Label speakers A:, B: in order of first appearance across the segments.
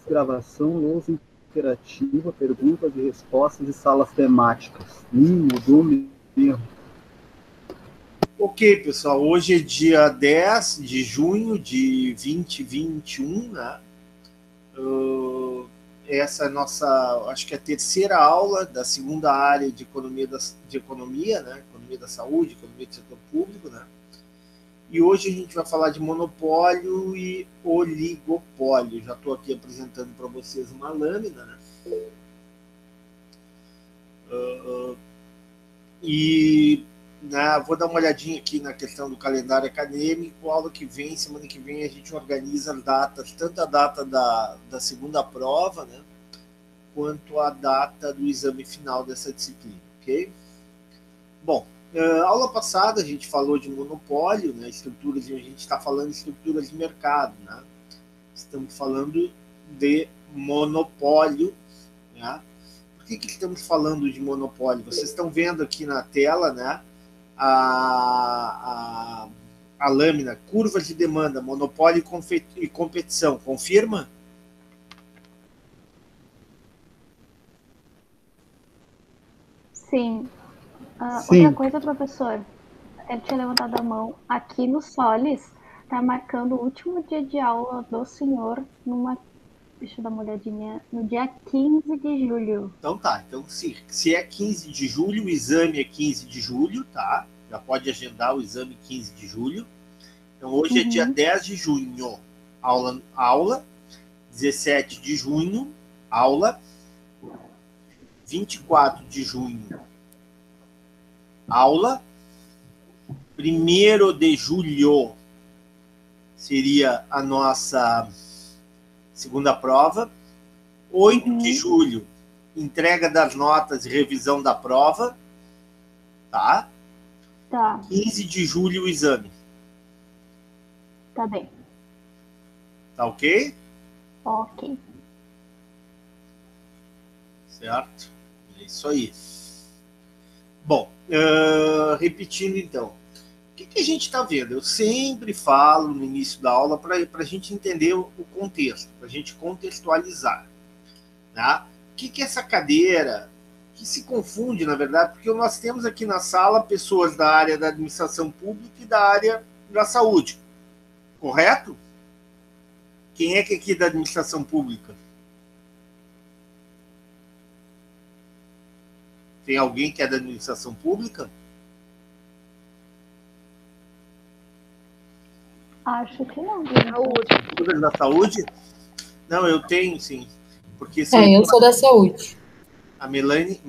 A: Gravação, lousa interativa, perguntas e respostas e salas temáticas. Mudou mesmo.
B: Ok, pessoal, hoje é dia 10 de junho de 2021, né? Essa é a nossa, acho que é a terceira aula da segunda área de economia, né? Economia da saúde, economia do setor público, né? E hoje a gente vai falar de monopólio e oligopólio. Já estou aqui apresentando para vocês uma lâmina, né? Vou dar uma olhadinha aqui na questão do calendário acadêmico. Aula que vem, semana que vem, a gente organiza as datas, tanto a data da segunda prova, né, quanto a data do exame final dessa disciplina, ok? Bom, aula passada a gente falou de monopólio, né, estruturas, e a gente está falando de estruturas de mercado, né? Estamos falando de monopólio, né? Por que estamos falando de monopólio? Vocês estão vendo aqui na tela, né, a lâmina, curva de demanda, monopólio e competição. Confirma?
C: Sim.
A: Sim.
C: Outra coisa, professor, ele tinha levantado a mão. Aqui no Solis, está marcando o último dia de aula do senhor deixa eu dar uma olhadinha, no dia 15 de julho.
B: Então tá, então se é 15 de julho, o exame é 15 de julho, tá? Já pode agendar o exame 15 de julho. Então hoje é dia 10 de junho, aula, 17 de junho, aula, 24 de junho, aula, 1º de julho seria a nossa segunda prova, 8 de julho, entrega das notas e revisão da prova, tá?
C: Tá.
B: 15 de julho, o exame.
C: Tá bem.
B: Tá ok?
C: Ok.
B: Certo? É isso aí. Bom, repetindo então. O que a gente está vendo? Eu sempre falo no início da aula para a gente entender o contexto, para a gente contextualizar. Tá? O que é essa cadeira? Que se confunde, na verdade, porque nós temos aqui na sala pessoas da área da administração pública e da área da saúde. Correto? Quem é que é aqui da administração pública? Tem alguém que é da administração pública?
C: Acho que não.
B: Saúde. Da saúde? Não, eu tenho, sim. Porque
D: eu sou da saúde.
B: A Melanie.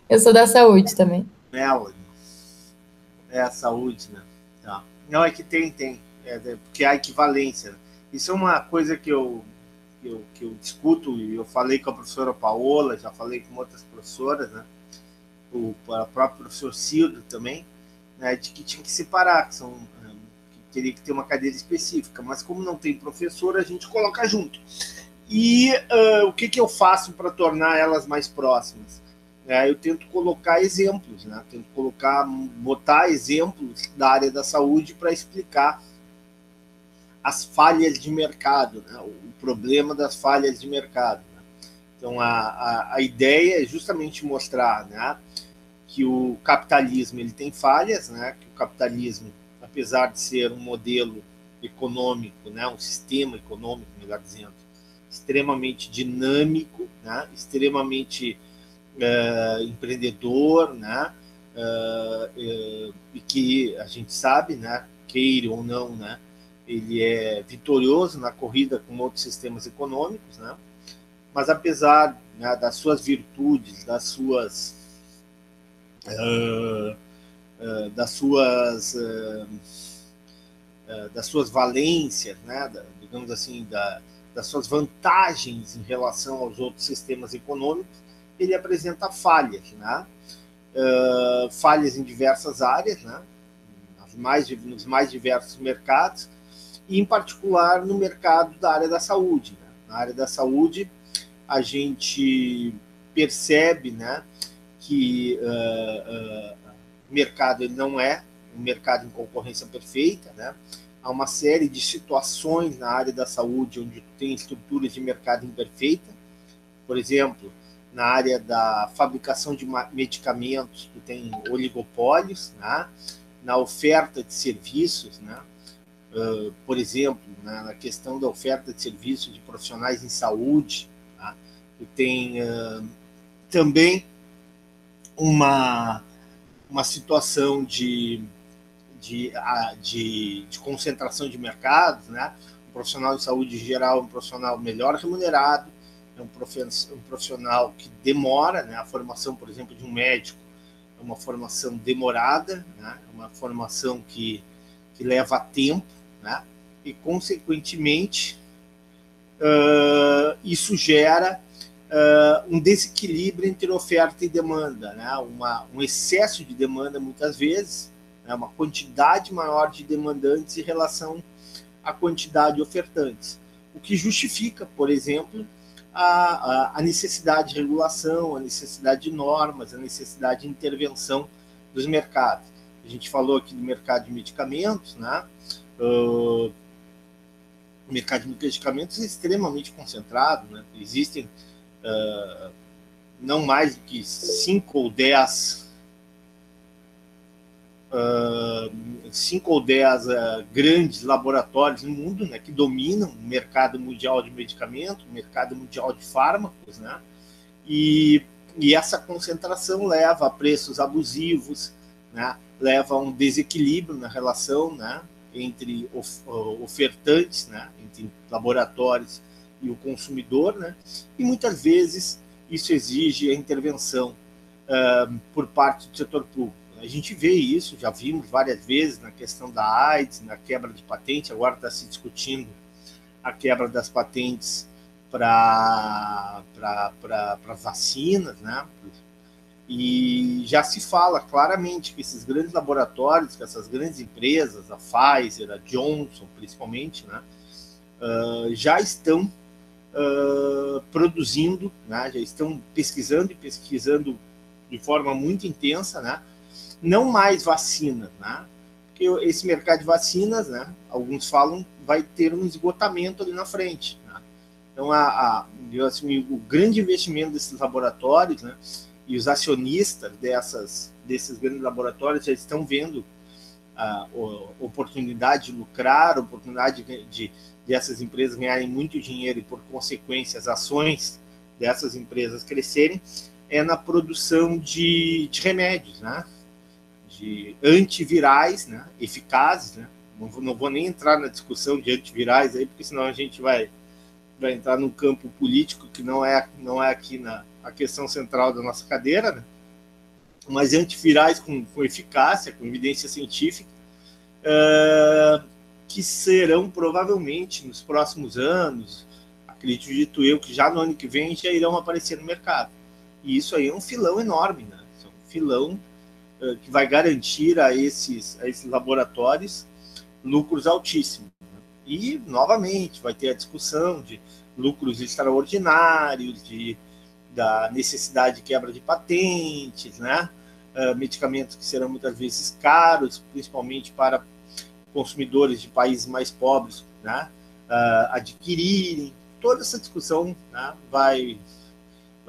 D: Eu sou da saúde também.
B: Melanie. É a saúde, né? Tá. Não, é que tem. Porque há equivalência. Isso é uma coisa que eu discuto, e eu falei com a professora Paola, já falei com outras professoras, né? O próprio professor Cildo também, né? De que tinha que separar, que teria que ter uma cadeira específica, mas como não tem professor, a gente coloca junto. E o que eu faço para tornar elas mais próximas? Eu tento colocar exemplos, né? Tento botar exemplos da área da saúde para explicar as falhas de mercado, né? O problema das falhas de mercado. Né? Então, a ideia é justamente mostrar, né, que o capitalismo ele tem falhas, né? Que o capitalismo, apesar de ser um modelo econômico, né, um sistema econômico, melhor dizendo, extremamente dinâmico, né, extremamente empreendedor, né, e que a gente sabe, né, queira ou não, né, ele é vitorioso na corrida com outros sistemas econômicos, né, mas apesar, né, das suas virtudes, das suas valências, né, digamos assim, das suas vantagens em relação aos outros sistemas econômicos, ele apresenta falhas, né? Falhas em diversas áreas, né? Nos mais diversos mercados, e em particular no mercado da área da saúde. Né? Na área da saúde, a gente percebe, né, que o mercado ele não é um mercado em concorrência perfeita, né? Há uma série de situações na área da saúde onde tu tem estruturas de mercado imperfeita. Por exemplo, na área da fabricação de medicamentos, tu tem oligopólios, né? Na oferta de serviços, né? Por exemplo, né, na questão da oferta de serviços de profissionais em saúde, tá? Tu tem também uma situação de concentração de mercados, né? Um profissional de saúde em geral é um profissional melhor remunerado, é um profissional que demora, né? A formação, por exemplo, de um médico é uma formação demorada, né? É uma formação que leva tempo, né? E, consequentemente, isso gera um desequilíbrio entre oferta e demanda, né? Um excesso de demanda, muitas vezes, né? Uma quantidade maior de demandantes em relação à quantidade de ofertantes, o que justifica, por exemplo, a necessidade de regulação, a necessidade de normas, a necessidade de intervenção dos mercados. A gente falou aqui do mercado de medicamentos, né? O mercado de medicamentos é extremamente concentrado, né? Existem não mais do que 5 ou 10 grandes laboratórios no mundo, né, que dominam o mercado mundial de medicamentos, o mercado mundial de fármacos, né? E essa concentração leva a preços abusivos, né? Leva a um desequilíbrio na relação, né, entre ofertantes, né, entre laboratórios e o consumidor, né? E muitas vezes isso exige a intervenção por parte do setor público. A gente vê isso, já vimos várias vezes na questão da AIDS, na quebra de patente. Agora está se discutindo a quebra das patentes para vacinas, né? E já se fala claramente que esses grandes laboratórios, que essas grandes empresas, a Pfizer, a Johnson, principalmente, né, já estão produzindo, né, já estão pesquisando de forma muito intensa, né, não mais vacina, né, porque esse mercado de vacinas, né, alguns falam, vai ter um esgotamento ali na frente, né. Então, assim, o grande investimento desses laboratórios, né, e os acionistas desses grandes laboratórios já estão vendo a oportunidade de lucrar, a oportunidade de essas empresas ganharem muito dinheiro e, por consequência, as ações dessas empresas crescerem, é na produção de remédios, né? De antivirais, né? Eficazes, né? Não vou nem entrar na discussão de antivirais aí, porque senão a gente vai entrar num campo político que não é aqui a questão central da nossa cadeira, né? Mas antivirais com eficácia, com evidência científica, que serão provavelmente nos próximos anos, acredito eu que já no ano que vem já irão aparecer no mercado. E isso aí é um filão enorme, né? É um filão que vai garantir a esses laboratórios lucros altíssimos. Né? E, novamente, vai ter a discussão de lucros extraordinários, da necessidade de quebra de patentes, né? Medicamentos que serão muitas vezes caros, principalmente para consumidores de países mais pobres, né? Adquirirem. Toda essa discussão, né, vai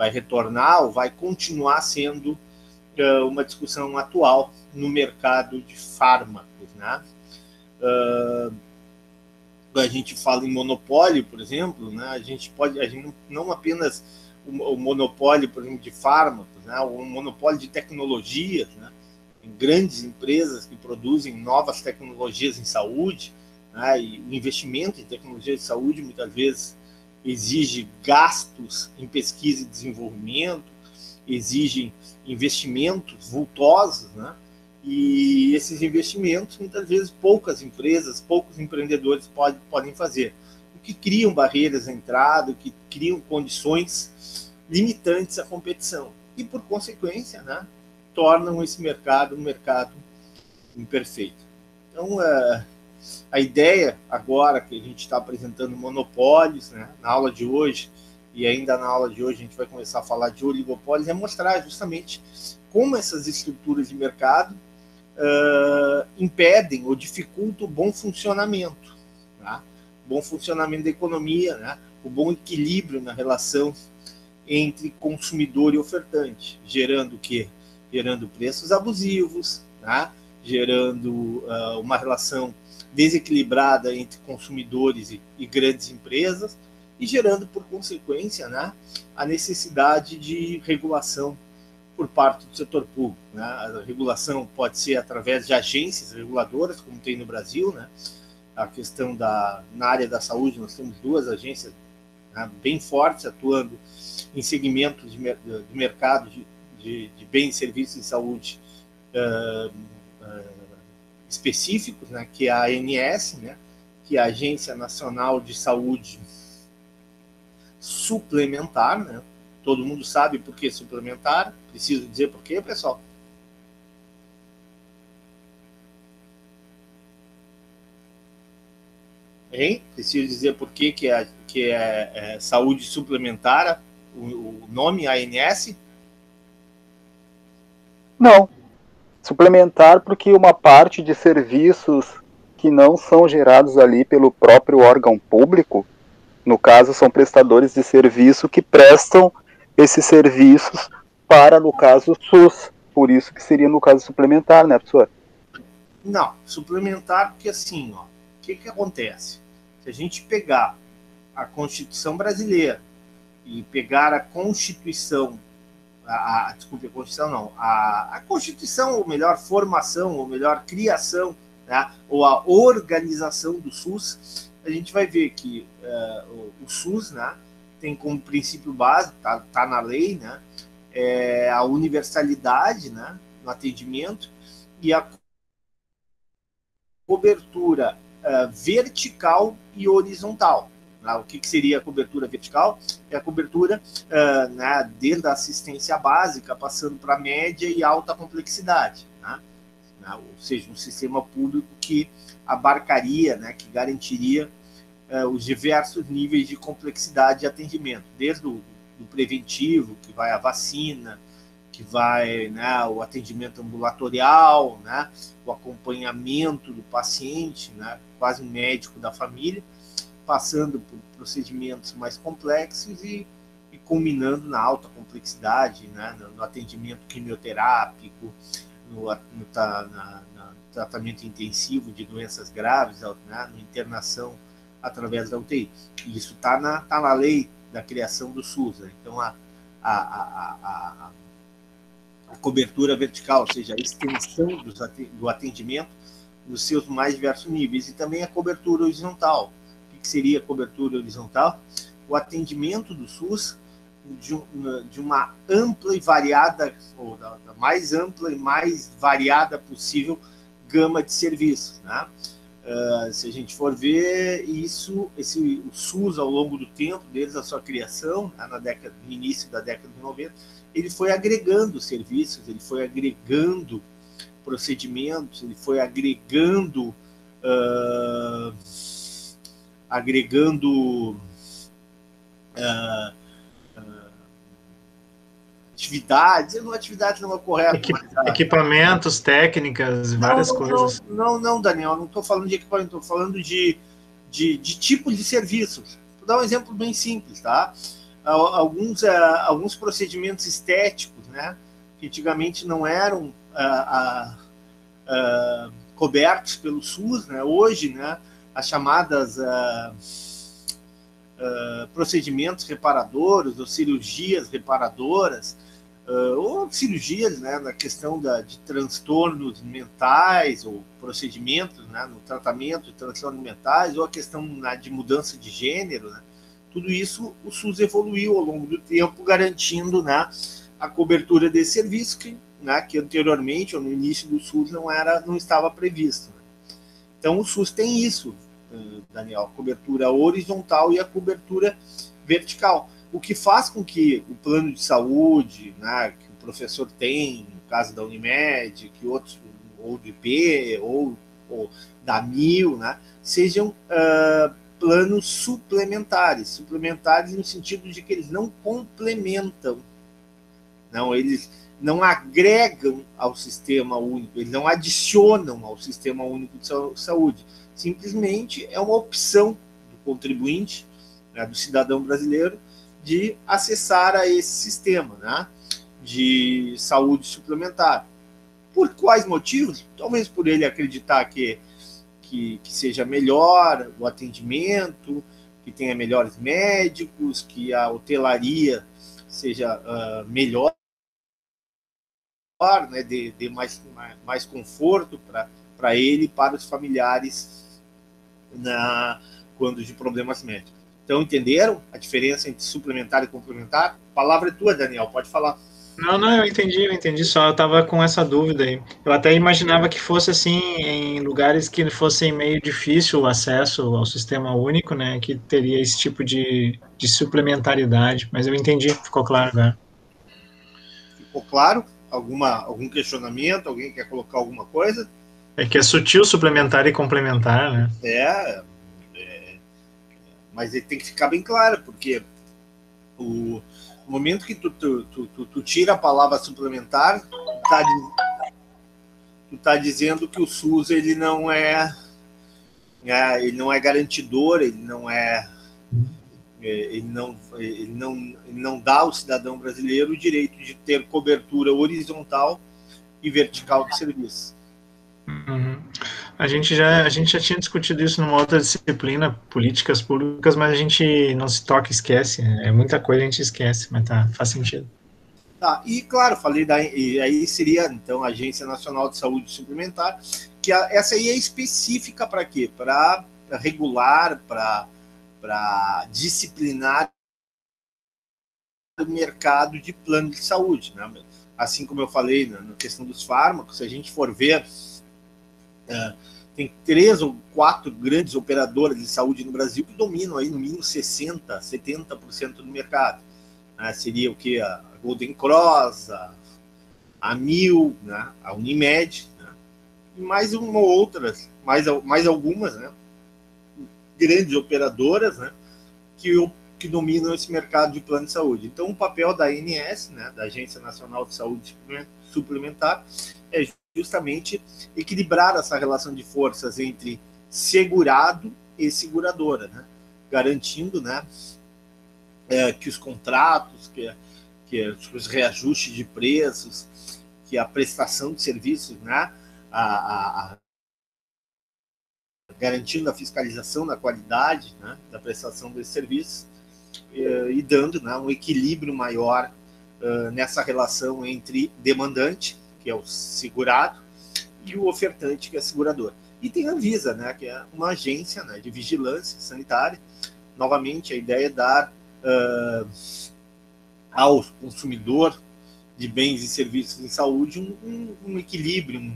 B: retornar ou vai continuar sendo uma discussão atual no mercado de fármacos, né? A gente fala em monopólio, por exemplo, né? A gente não apenas o monopólio, por exemplo, de fármacos, né? O monopólio de tecnologias, né? Em grandes empresas que produzem novas tecnologias em saúde, né? E o investimento em tecnologia de saúde muitas vezes exige gastos em pesquisa e desenvolvimento, exigem investimentos vultosos, né? E esses investimentos, muitas vezes, poucas empresas, poucos empreendedores podem fazer, o que criam barreiras à entrada, o que criam condições limitantes à competição. E, por consequência, né, tornam esse mercado um mercado imperfeito. Então, a ideia agora que a gente está apresentando monopólios, né, na aula de hoje, e ainda na aula de hoje a gente vai começar a falar de oligopólios, é mostrar justamente como essas estruturas de mercado impedem ou dificultam o bom funcionamento, tá? Bom funcionamento da economia, né? O bom equilíbrio na relação entre consumidor e ofertante, gerando o quê? Gerando preços abusivos, tá? Gerando uma relação desequilibrada entre consumidores e grandes empresas, e gerando, por consequência, né, a necessidade de regulação por parte do setor público, né? A regulação pode ser através de agências reguladoras, como tem no Brasil, né? A questão na área da saúde, nós temos 2 agências, né, bem fortes, atuando em segmentos de mercado de bens e serviços de saúde específicos, né, que é a ANS, né, que é a Agência Nacional de Saúde Suplementar, né? Todo mundo sabe por que suplementar, preciso dizer por quê, pessoal? Hein? Preciso dizer por que é saúde suplementar, o nome ANS?
A: Não. Suplementar porque uma parte de serviços que não são gerados ali pelo próprio órgão público, no caso, são prestadores de serviço que prestam esses serviços para, no caso, o SUS. Por isso que seria, no caso, suplementar, né, professor?
B: Não, suplementar porque assim, ó, o que acontece? Se a gente pegar a Constituição brasileira e pegar a Constituição, desculpe, a Constituição não, a Constituição, ou melhor, formação, ou melhor, criação, né, ou a organização do SUS, a gente vai ver que o SUS, né, tem como princípio básico, tá na lei, né, a universalidade, né, no atendimento e a cobertura vertical e horizontal. O que seria a cobertura vertical? É a cobertura né, desde a assistência básica, passando para média e alta complexidade. Né? Ou seja, um sistema público que abarcaria, né, que garantiria os diversos níveis de complexidade de atendimento, desde o do preventivo, que vai a vacina, que vai, né, o atendimento ambulatorial, né, o acompanhamento do paciente, né, quase um médico da família, passando por procedimentos mais complexos e culminando na alta complexidade, né, no atendimento quimioterápico, no tratamento intensivo de doenças graves, né, na internação através da UTI. E isso está na lei da criação do SUS. Né? Então, a cobertura vertical, ou seja, a extensão do atendimento nos seus mais diversos níveis, e também a cobertura horizontal. O que seria a cobertura horizontal? O atendimento do SUS de uma ampla e variada, ou da mais ampla e mais variada possível gama de serviços. Né? Se a gente for ver isso, o SUS, ao longo do tempo, desde a sua criação, né, no início da década de 90, ele foi agregando serviços, ele foi agregando procedimentos, ele foi agregando atividades não é correto.
E: Equipamentos, técnicas, várias coisas.
B: Não, Daniel, não estou falando de equipamento, estou falando de tipo de serviços. Vou dar um exemplo bem simples, tá? Alguns procedimentos estéticos, né, que antigamente não eram cobertos pelo SUS, né? Hoje, né, as chamadas procedimentos reparadores ou cirurgias reparadoras, ou cirurgias, né, na questão de transtornos mentais ou procedimentos, né, no tratamento de transtornos mentais, ou a questão, né, de mudança de gênero, né, tudo isso o SUS evoluiu ao longo do tempo, garantindo, né, a cobertura desse serviço que anteriormente, ou no início do SUS, não estava previsto. Né. Então o SUS tem isso, Daniel, a cobertura horizontal e a cobertura vertical. O que faz com que o plano de saúde, né, que o professor tem, no caso da Unimed, que outros, ou do IP, ou da MIL, né, sejam planos suplementares no sentido de que eles não complementam, Não, eles não agregam ao sistema único, eles não adicionam ao sistema único de saúde. Simplesmente é uma opção do contribuinte, né, do cidadão brasileiro, de acessar a esse sistema, né, de saúde suplementar. Por quais motivos? Talvez por ele acreditar que seja melhor o atendimento, que tenha melhores médicos, que a hotelaria seja melhor, né, dê mais conforto para ele e para os familiares quando de problemas médicos. Então, entenderam a diferença entre suplementar e complementar? A palavra é tua, Daniel, pode falar.
E: Não, eu entendi, só eu estava com essa dúvida aí. Eu até imaginava que fosse assim, em lugares que fossem meio difícil o acesso ao sistema único, né, que teria esse tipo de suplementaridade, mas eu entendi, ficou claro agora.
B: Ficou claro? Algum questionamento? Alguém quer colocar alguma coisa?
E: É que é sutil suplementar e complementar, né?
B: Mas ele tem que ficar bem claro, porque o momento que tu tira a palavra suplementar, tu tá dizendo que o SUS ele não é garantidor, ele não dá ao cidadão brasileiro o direito de ter cobertura horizontal e vertical de serviço.
E: Uhum. A gente já tinha discutido isso numa outra disciplina, políticas públicas, mas a gente não se toca e esquece. É muita coisa a gente esquece, mas faz sentido.
B: Tá, e claro, e aí seria então a Agência Nacional de Saúde Suplementar, que essa aí é específica para quê? Para regular, para disciplinar o mercado de plano de saúde, né? Assim como eu falei na questão dos fármacos, se a gente for ver, tem 3 ou 4 grandes operadoras de saúde no Brasil que dominam aí no mínimo 60%, 70% do mercado. Seria o que? A Golden Cross, a Amil, né? A Unimed, né? E mais mais algumas, né? Grandes operadoras, né? Que dominam esse mercado de plano de saúde. Então, o papel da ANS, né? Da Agência Nacional de Saúde Suplementar, é justamente equilibrar essa relação de forças entre segurado e seguradora, né? Garantindo, né, que os contratos, que os reajustes de preços, que a prestação de serviços, né, garantindo a fiscalização da qualidade, né, da prestação desse serviço e dando, né, um equilíbrio maior nessa relação entre demandante, que é o segurado, e o ofertante, que é a seguradora. E tem a Anvisa, né, que é uma agência, né, de vigilância sanitária. Novamente, a ideia é dar ao consumidor de bens e serviços em saúde um equilíbrio,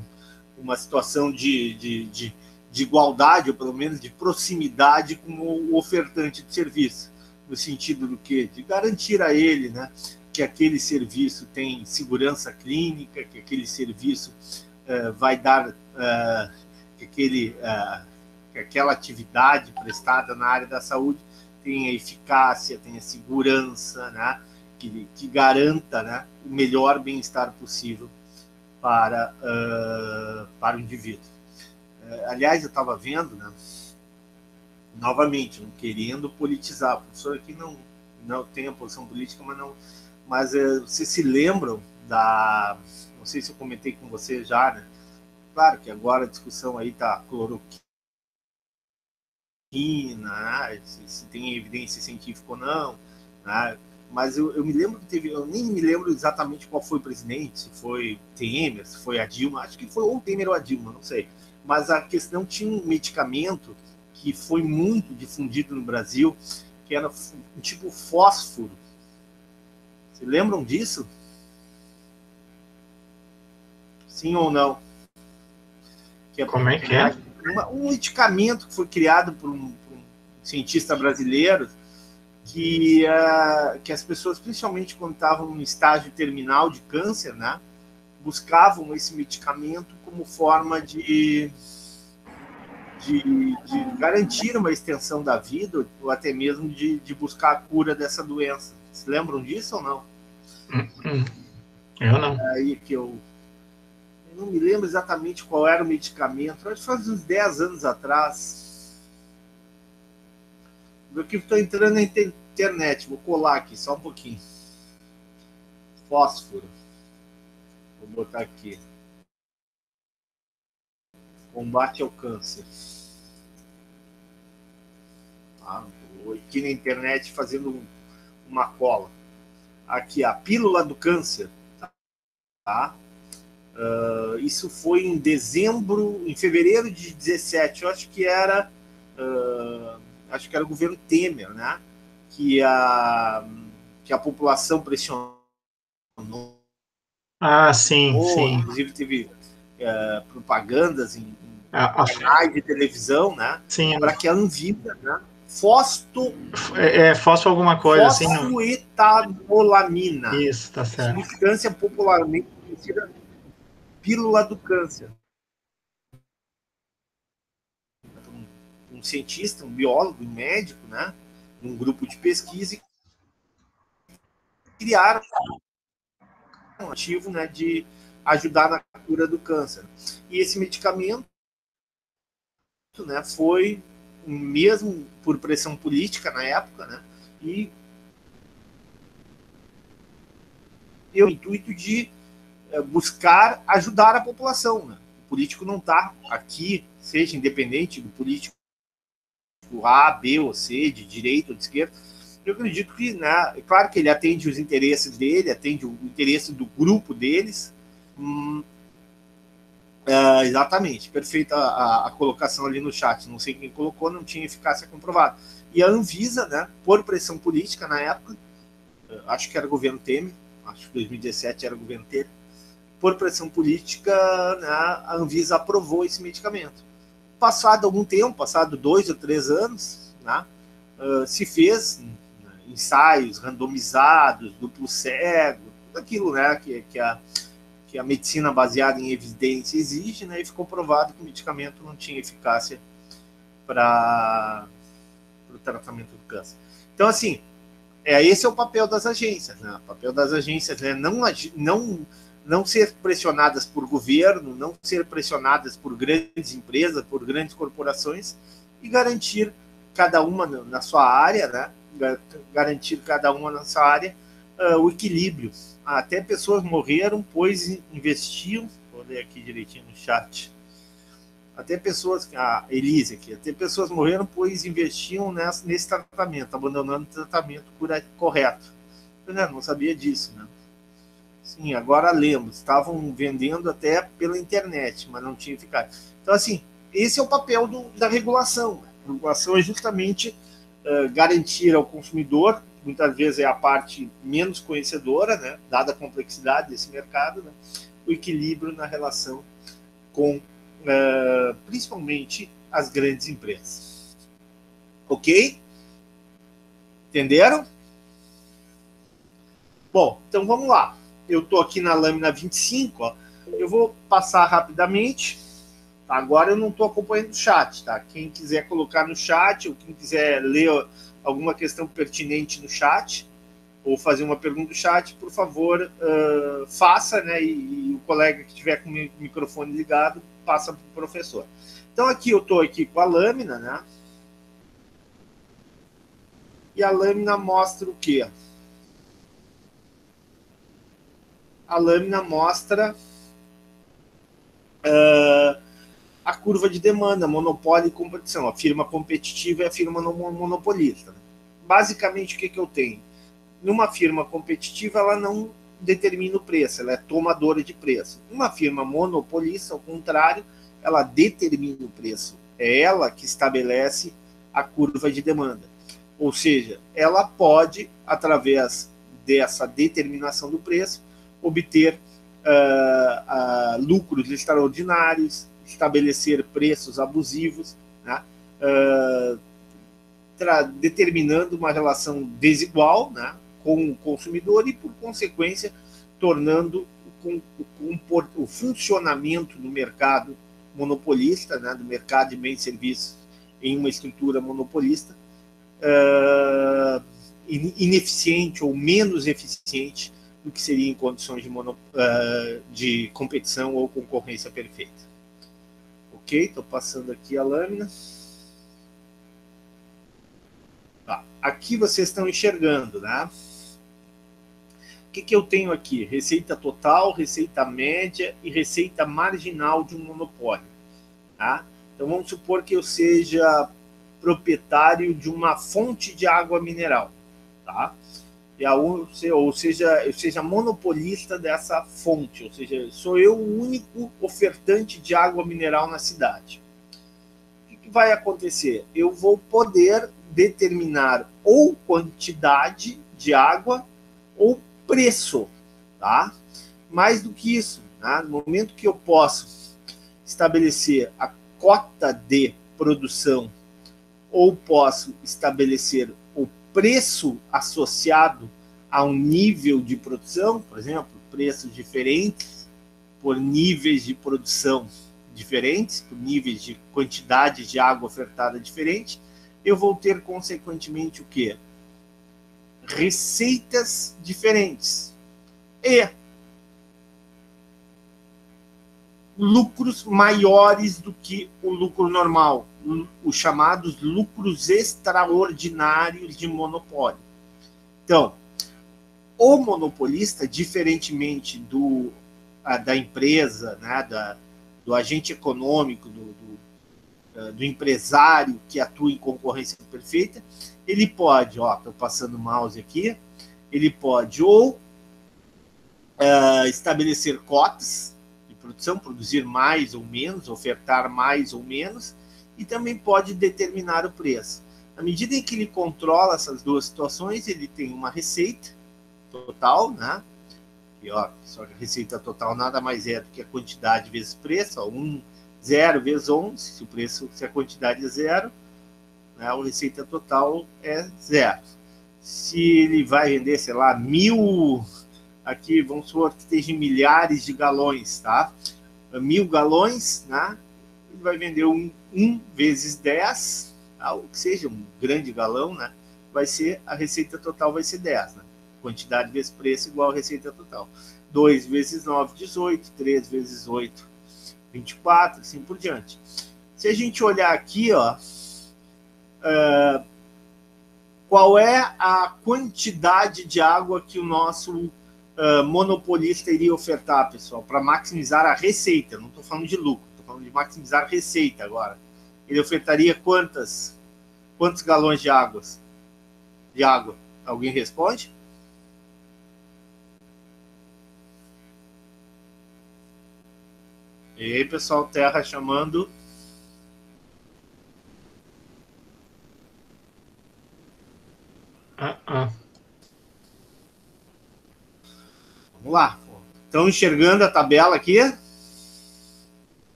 B: uma situação de igualdade, ou pelo menos de proximidade com o ofertante de serviço, no sentido do quê? De garantir a ele, né, que aquele serviço tem segurança clínica, que aquele serviço vai dar, que aquela atividade prestada na área da saúde tenha eficácia, tenha segurança, né, que garanta, né, o melhor bem-estar possível para o indivíduo. Aliás, eu estava vendo, né, novamente, não querendo politizar, o professor aqui não tem a posição política, mas vocês se lembram não sei se eu comentei com você já, né? Claro que agora a discussão aí está cloroquina, né? Se tem evidência científica ou não, né? Mas eu me lembro que eu nem me lembro exatamente qual foi o presidente, se foi Temer, se foi a Dilma, acho que foi ou o Temer ou a Dilma, não sei. Mas a questão tinha um medicamento que foi muito difundido no Brasil, que era um tipo fósforo. Vocês lembram disso? Sim ou não?
E: Como é que é?
B: Um medicamento que foi criado por um cientista brasileiro que as pessoas, principalmente quando estavam no estágio terminal de câncer, né, buscavam esse medicamento como forma de garantir uma extensão da vida, ou até mesmo de buscar a cura dessa doença. Vocês lembram disso ou não?
E: Eu não.
B: Aí que eu não me lembro exatamente qual era o medicamento, acho que faz uns 10 anos atrás. Eu que estou entrando na internet, vou colar aqui só um pouquinho. Fósforo. Vou botar aqui. Combate ao câncer. Vou aqui na internet fazendo uma cola. Aqui, a pílula do câncer. Tá? Isso foi em fevereiro de 17, eu acho que era o governo Temer, né? Que a população pressionou.
E: Sim, sim.
B: Inclusive teve propagandas em
E: canais
B: de televisão, né? Para que a Anvisa, né?
E: Fósforo alguma coisa assim.
B: Fosfoetanolamina.
E: Isso, tá certo.
B: Substância popularmente conhecida pílula do câncer. Um cientista, um biólogo, um médico, né? Um grupo de pesquisa, criaram um ativo, né, de ajudar na cura do câncer. E esse medicamento, né, foi mesmo por pressão política na época, né? E o intuito de buscar ajudar a população, né? O político não está aqui, seja independente do político A, B ou C, de direita ou de esquerda. Eu acredito que, né, é claro que ele atende os interesses dele, atende o interesse do grupo deles. Exatamente, perfeita a colocação ali no chat. Não sei quem colocou, não tinha eficácia comprovada. E a Anvisa, né, por pressão política na época, acho que era o governo Temer, acho que 2017 era o governo Temer, por pressão política, né, a Anvisa aprovou esse medicamento. Passado algum tempo, passado 2 ou 3 anos, né, se fez ensaios randomizados, duplo cego, tudo aquilo, né, que a medicina baseada em evidência exige, né, e ficou provado que o medicamento não tinha eficácia para o tratamento do câncer. Então, assim, esse é o papel das agências, né? O papel das agências é não ser pressionadas por governo, não ser pressionadas por grandes empresas, por grandes corporações, e garantir cada uma na sua área, né? Garantir cada uma na sua área o equilíbrio. Até pessoas morreram, pois investiam, vou ler aqui direitinho no chat, até pessoas, a Elise aqui, até pessoas morreram, pois investiam nesse tratamento, abandonando o tratamento correto. Eu não sabia disso, né? Sim, agora lembro, estavam vendendo até pela internet, mas não tinha eficácia. Então, assim, esse é o papel da regulação. A regulação é justamente garantir ao consumidor, muitas vezes é a parte menos conhecedora, né, dada a complexidade desse mercado, né, o equilíbrio na relação com, principalmente, as grandes empresas. Ok? Entenderam? Bom, então vamos lá. Eu estou aqui na lâmina 25, ó. Eu vou passar rapidamente. Agora eu não estou acompanhando o chat, tá? Quem quiser colocar no chat, ou quem quiser ler alguma questão pertinente no chat, ou fazer uma pergunta no chat, por favor, faça, né? E o colega que estiver com o microfone ligado, passa para o professor. Então aqui eu estou aqui com a lâmina, né? E a lâmina mostra o quê? A lâmina mostra a curva de demanda, monopólio e competição. A firma competitiva é a firma monopolista. Basicamente, o que eu tenho? Numa firma competitiva, ela não determina o preço, ela é tomadora de preço. Uma firma monopolista, ao contrário, ela determina o preço. É ela que estabelece a curva de demanda. Ou seja, ela pode, através dessa determinação do preço, obter lucros extraordinários, estabelecer preços abusivos, né? Determinando uma relação desigual, né, com o consumidor e, por consequência, tornando o funcionamento do mercado monopolista, né, do mercado de bens e serviços em uma estrutura monopolista, ineficiente ou menos eficiente do que seria em condições de competição ou concorrência perfeita. Ok, estou passando aqui a lâmina. Tá. Aqui vocês estão enxergando, né? O que eu tenho aqui? Receita total, receita média e receita marginal de um monopólio. Tá? Então vamos supor que eu seja proprietário de uma fonte de água mineral. Tá? Ou seja, eu seja monopolista dessa fonte, ou seja, sou eu o único ofertante de água mineral na cidade. O que vai acontecer? Eu vou poder determinar ou quantidade de água ou preço, tá? Mais do que isso, tá? No momento que eu posso estabelecer a cota de produção ou posso estabelecer o preço associado a um nível de produção, por exemplo, preços diferentes por níveis de produção diferentes, por níveis de quantidade de água ofertada diferente, eu vou ter, consequentemente, o quê? Receitas diferentes e lucros maiores do que o lucro normal, os chamados lucros extraordinários de monopólio. Então, o monopolista, diferentemente da empresa, né, do agente econômico, do empresário que atua em concorrência perfeita, ele pode, estou passando o mouse aqui, ele pode ou estabelecer cotas de produção, produzir mais ou menos, ofertar mais ou menos, e também pode determinar o preço. À medida em que ele controla essas duas situações, ele tem uma receita total, né? E, só que a receita total nada mais é do que a quantidade vezes preço, 0 vezes 11, se a quantidade é 0, né, a receita total é 0. Se ele vai vender, sei lá, 1000, aqui vamos supor que esteja em milhares de galões, tá? 1000 galões, né? Ele vai vender 1 vezes 10, algo que seja um grande galão, né? A receita total vai ser 10, né? Quantidade vezes preço igual a receita total. 2 vezes 9, 18, 3 vezes 8, 24, assim por diante. Se a gente olhar aqui, qual é a quantidade de água que o nosso monopolista iria ofertar, pessoal, para maximizar a receita? Não estou falando de lucro, estou falando de maximizar a receita agora. Ele ofertaria quantos galões de água? Alguém responde? E aí, pessoal, Terra chamando. Vamos lá. Estão enxergando a tabela aqui?
E: É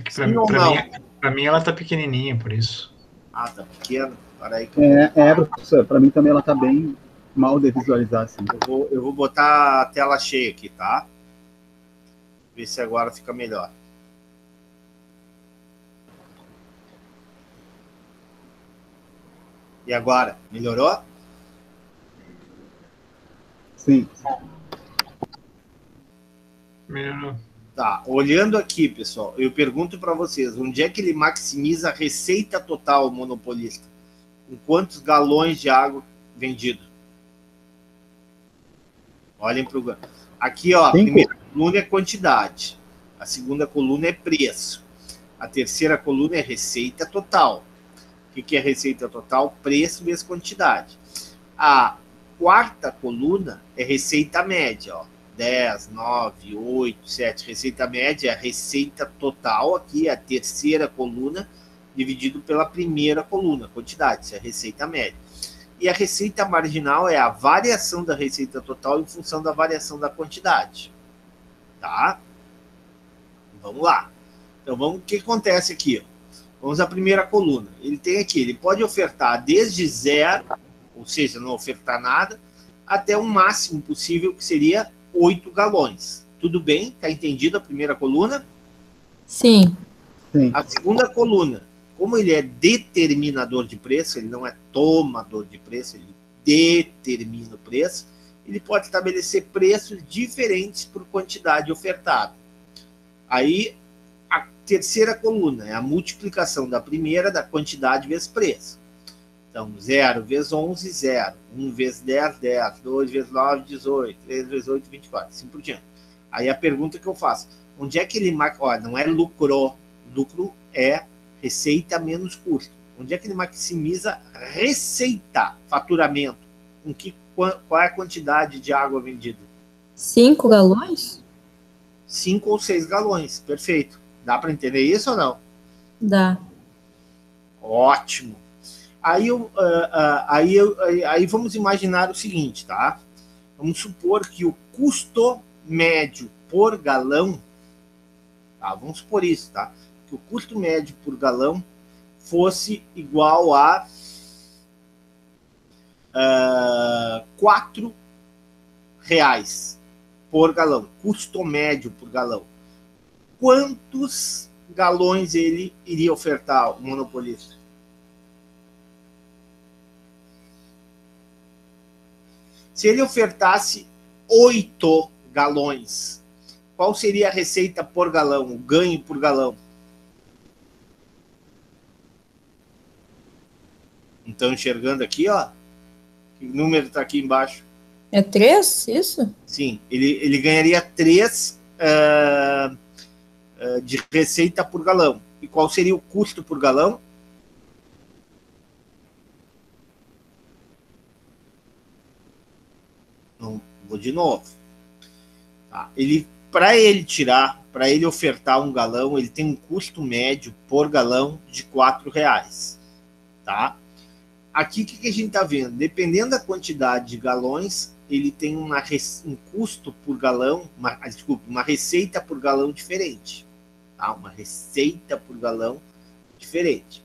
E: que para mim ela tá pequenininha, por isso.
B: Ah, tá pequena. Para aí que
A: professor, para mim também ela tá bem mal de visualizar, assim.
B: Eu vou botar a tela cheia aqui, tá? Ver se agora fica melhor. E agora? Melhorou?
A: Sim.
E: Melhorou.
B: Tá, olhando aqui, pessoal, eu pergunto para vocês, onde é que ele maximiza a receita total, monopolista? Em quantos galões de água vendido? Olhem para o... Aqui, a primeira coluna é quantidade, a segunda coluna é preço, a terceira coluna é receita total. O que é receita total? Preço vezes quantidade. A quarta coluna é receita média, 10, 9, 8, 7. Receita média é a receita total, aqui é a terceira coluna, dividido pela primeira coluna, quantidade, isso é a receita média. E a receita marginal é a variação da receita total em função da variação da quantidade. Tá? Vamos lá. Então, o que acontece aqui? Vamos à primeira coluna. Ele tem aqui, ele pode ofertar desde 0, ou seja, não ofertar nada, até o máximo possível, que seria 8 galões. Tudo bem? Está entendido a primeira coluna?
D: Sim.
B: A segunda coluna, como ele é determinador de preço, ele não é tomador de preço, ele determina o preço. ele pode estabelecer preços diferentes por quantidade ofertada. Aí, a terceira coluna é a multiplicação da primeira da quantidade vezes preço. Então, 0 vezes 11, 0. 1 vezes 10, 10. 2 vezes 9, 18. 3 vezes 8, 24. Assim por diante. Aí a pergunta que eu faço, onde é que ele... Olha, não é lucro. Lucro é receita menos custo. Onde é que ele maximiza receita, faturamento? Qual é a quantidade de água vendida?
D: 5 galões?
B: 5 ou 6 galões. Perfeito. Dá para entender isso ou não?
D: Dá.
B: Ótimo. Aí vamos imaginar o seguinte, tá? Vamos supor que o custo médio por galão, tá? Vamos supor isso, tá? Que o custo médio por galão fosse igual a R$ 4 por galão. Custo médio por galão. Quantos galões ele iria ofertar, o monopolista? Se ele ofertasse 8 galões, qual seria a receita por galão, o ganho por galão? Então, enxergando aqui, ó, que número está aqui embaixo?
D: É 3, isso?
B: Sim, ele ganharia 3 de receita por galão. E qual seria o custo por galão? Não, vou de novo. Tá. Para ele ofertar um galão, ele tem um custo médio por galão de R$ 4. Tá? Aqui o que a gente está vendo? Dependendo da quantidade de galões, ele tem um custo por galão, uma receita por galão diferente. Tá? Uma receita por galão diferente.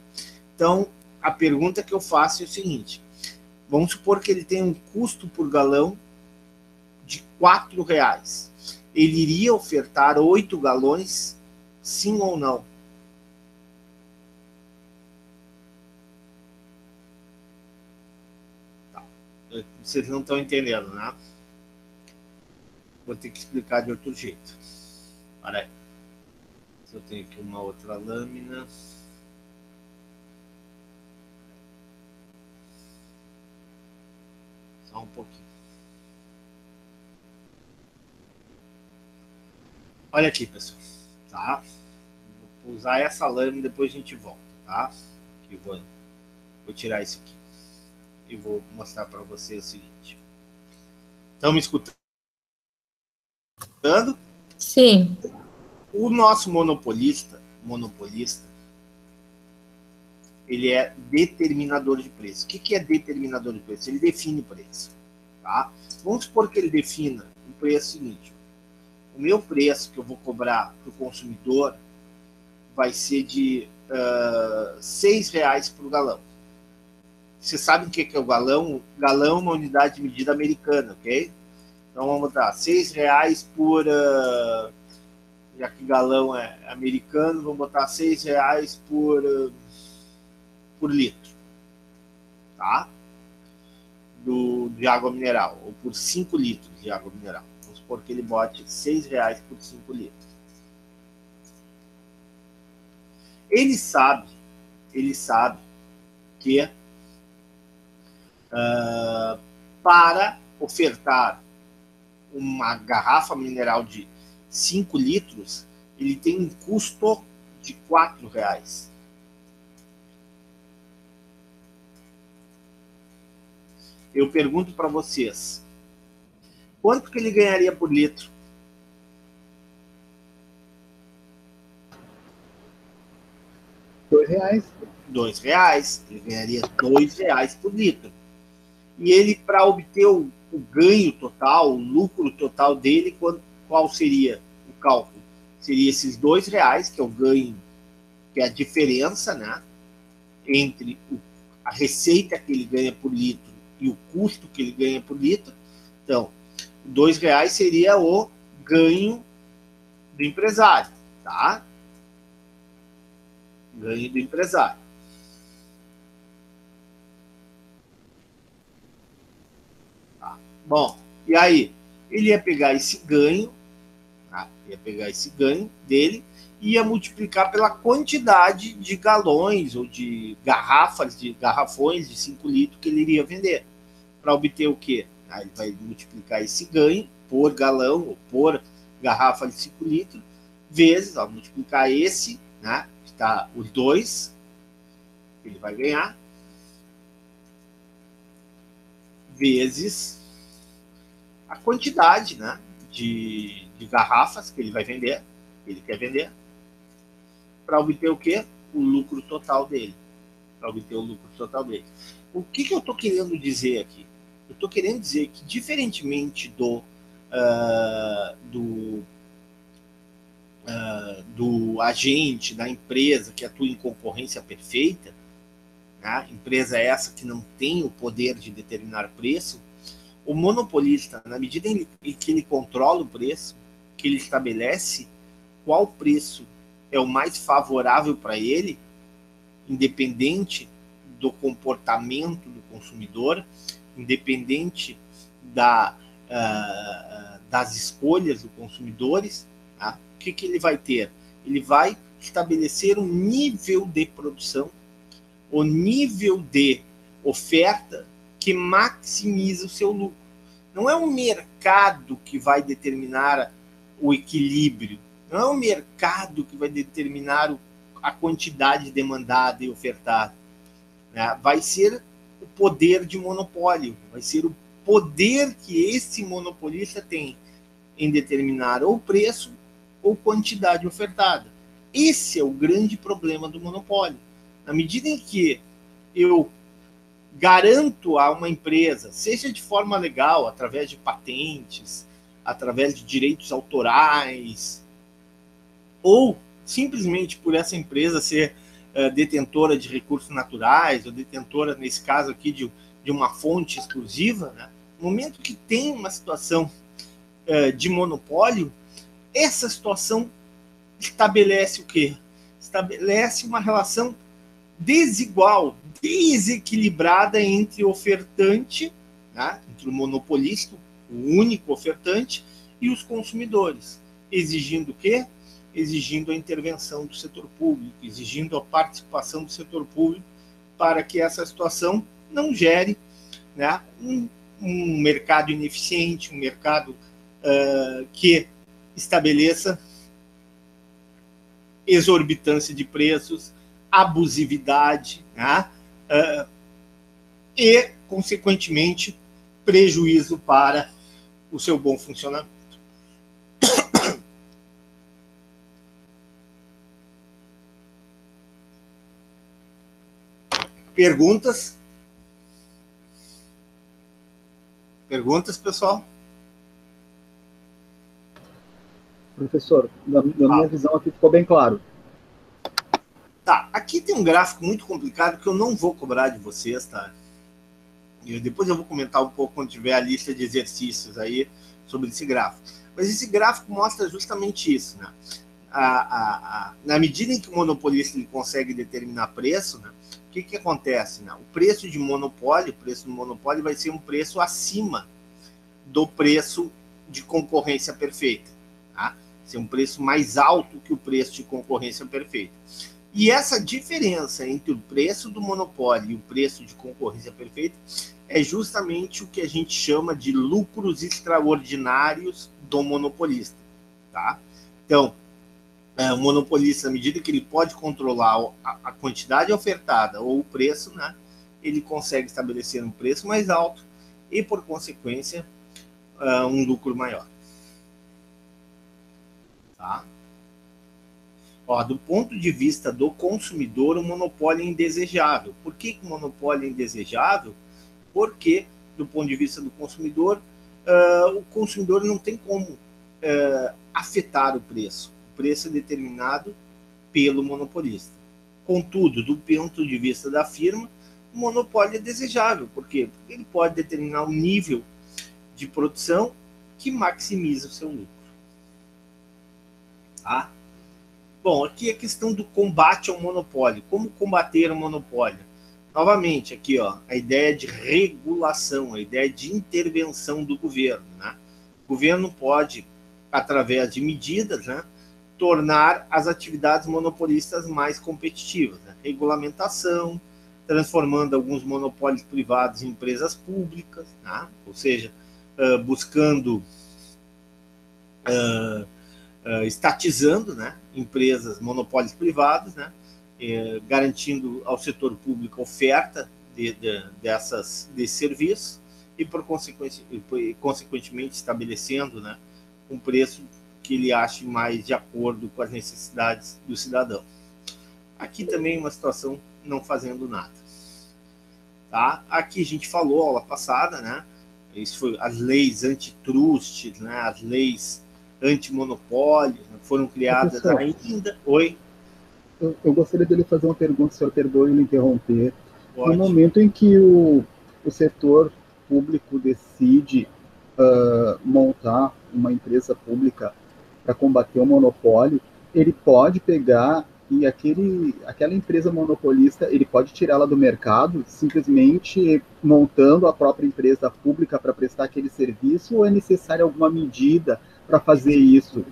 B: Então, a pergunta que eu faço é o seguinte: vamos supor que ele tem um custo por galão de R$ 4. Ele iria ofertar 8 galões, sim ou não? Tá. Vocês não estão entendendo, né? Vou ter que explicar de outro jeito. Para aí. Eu tenho aqui uma outra lâmina. Só um pouquinho. Olha aqui, pessoal. Tá? Vou usar essa lâmina e depois a gente volta, tá? Aqui, vou tirar isso aqui. E vou mostrar para vocês o seguinte. Estão me escutando?
D: Sim.
B: O nosso monopolista, ele é determinador de preço. O que é determinador de preço? Ele define preço. Tá? Vamos supor que ele defina o preço seguinte: o meu preço que eu vou cobrar para o consumidor vai ser de R$ 6 por galão. Vocês sabem o que é o galão? O galão é uma unidade de medida americana, ok? Então vamos botar R$ 6 por... já que galão é americano, vamos botar R$ 6 por litro. Tá? De água mineral, ou por 5 litros de água mineral. Vamos supor que ele bote R$ 6 por 5 litros. Ele sabe que para ofertar uma garrafa mineral de 5 litros, ele tem um custo de R$ 4. Eu pergunto para vocês, quanto que ele ganharia por litro?
A: R$ 2.
B: R$ 2. Ele ganharia R$ 2 por litro. E ele, para obter o ganho total, o lucro total dele, qual seria o cálculo? Seria esses R$ 2, que é o ganho, que é a diferença, né, entre a receita que ele ganha por litro e o custo que ele ganha por litro. Então, R$ 2 seria o ganho do empresário, tá? Ganho do empresário. Tá. Bom, E aí, ele ia pegar esse ganho, tá? Ia pegar esse ganho dele e ia multiplicar pela quantidade de galões ou de garrafões de 5 litros que ele iria vender. Para obter o quê? Aí ele vai multiplicar esse ganho por galão ou por garrafa de 5 litros, vezes, ó, multiplicar esse, né, que está os 2, que ele vai ganhar, vezes a quantidade, né, de garrafas que ele vai vender, que ele quer vender, para obter o quê? O lucro total dele. Para obter o lucro total dele. O que eu estou querendo dizer aqui? Eu estou querendo dizer que, diferentemente do agente, da empresa que atua em concorrência perfeita, né, empresa essa que não tem o poder de determinar preço, o monopolista, na medida em que ele controla o preço, que ele estabelece qual preço é o mais favorável para ele, independente do comportamento do consumidor, independente das escolhas dos consumidores, tá? O que ele vai ter? Ele vai estabelecer um nível de produção, o nível de oferta que maximiza o seu lucro. Não é o mercado que vai determinar o equilíbrio, não é o mercado que vai determinar a quantidade demandada e ofertada, né? Vai ser o poder de monopólio, vai ser o poder que esse monopolista tem em determinar ou preço ou quantidade ofertada. Esse é o grande problema do monopólio. Na medida em que eu garanto a uma empresa, seja de forma legal, através de patentes, através de direitos autorais, ou simplesmente por essa empresa ser detentora de recursos naturais, ou detentora, nesse caso aqui, de uma fonte exclusiva, né? No momento que tem uma situação de monopólio, essa situação estabelece o quê? Estabelece uma relação desigual, desequilibrada entre o ofertante, né? Entre o monopolista, o único ofertante, e os consumidores, exigindo o quê? Exigindo a intervenção do setor público, exigindo a participação do setor público para que essa situação não gere, né, um mercado ineficiente, um mercado que estabeleça exorbitância de preços, abusividade, né, e, consequentemente, prejuízo para o seu bom funcionamento. Perguntas? Perguntas, pessoal?
F: Professor, na minha visão aqui ficou bem claro.
B: Tá, aqui tem um gráfico muito complicado que eu não vou cobrar de vocês, tá? E depois eu vou comentar um pouco quando tiver a lista de exercícios aí sobre esse gráfico. Mas esse gráfico mostra justamente isso, né? Na medida em que o monopolista ele consegue determinar preço, né, o que acontece? Né? O preço do monopólio vai ser um preço acima do preço de concorrência perfeita. Tá? Ser um preço mais alto que o preço de concorrência perfeita. E essa diferença entre o preço do monopólio e o preço de concorrência perfeita é justamente o que a gente chama de lucros extraordinários do monopolista. Tá? Então, o monopolista, à medida que ele pode controlar a quantidade ofertada ou o preço, né, ele consegue estabelecer um preço mais alto e, por consequência, um lucro maior. Tá? Ó, do ponto de vista do consumidor, o monopólio é indesejável. Por que o monopólio é indesejável? Porque, do ponto de vista do consumidor, o consumidor não tem como afetar o preço. O preço é determinado pelo monopolista. Contudo, do ponto de vista da firma, o monopólio é desejável. Por quê? Porque ele pode determinar um nível de produção que maximiza o seu lucro. Tá? Bom, aqui a questão do combate ao monopólio. Como combater o monopólio? novamente, aqui, ó, a ideia de regulação, a ideia de intervenção do governo, né? O governo pode, através de medidas, né, tornar as atividades monopolistas mais competitivas, né? Regulamentação, transformando alguns monopólios privados em empresas públicas, né? Ou seja, buscando estatizando, né, empresas, monopólios privados, né, garantindo ao setor público a oferta desse serviço e, consequentemente, estabelecendo, né, um preço que ele ache mais de acordo com as necessidades do cidadão. Aqui também uma situação não fazendo nada. Tá? Aqui a gente falou, aula passada, né, isso foi as leis antitrust, né, as leis antimonopólio, né, foram criadas ainda. Oi?
F: Eu gostaria de lhe fazer uma pergunta, o senhor perdoe me interromper.
B: Pode.
F: No momento em que o setor público decide montar uma empresa pública para combater o monopólio, ele pode pegar e aquela empresa monopolista, ele pode tirá-la do mercado, simplesmente montando a própria empresa pública para prestar aquele serviço, ou é necessária alguma medida para fazer isso?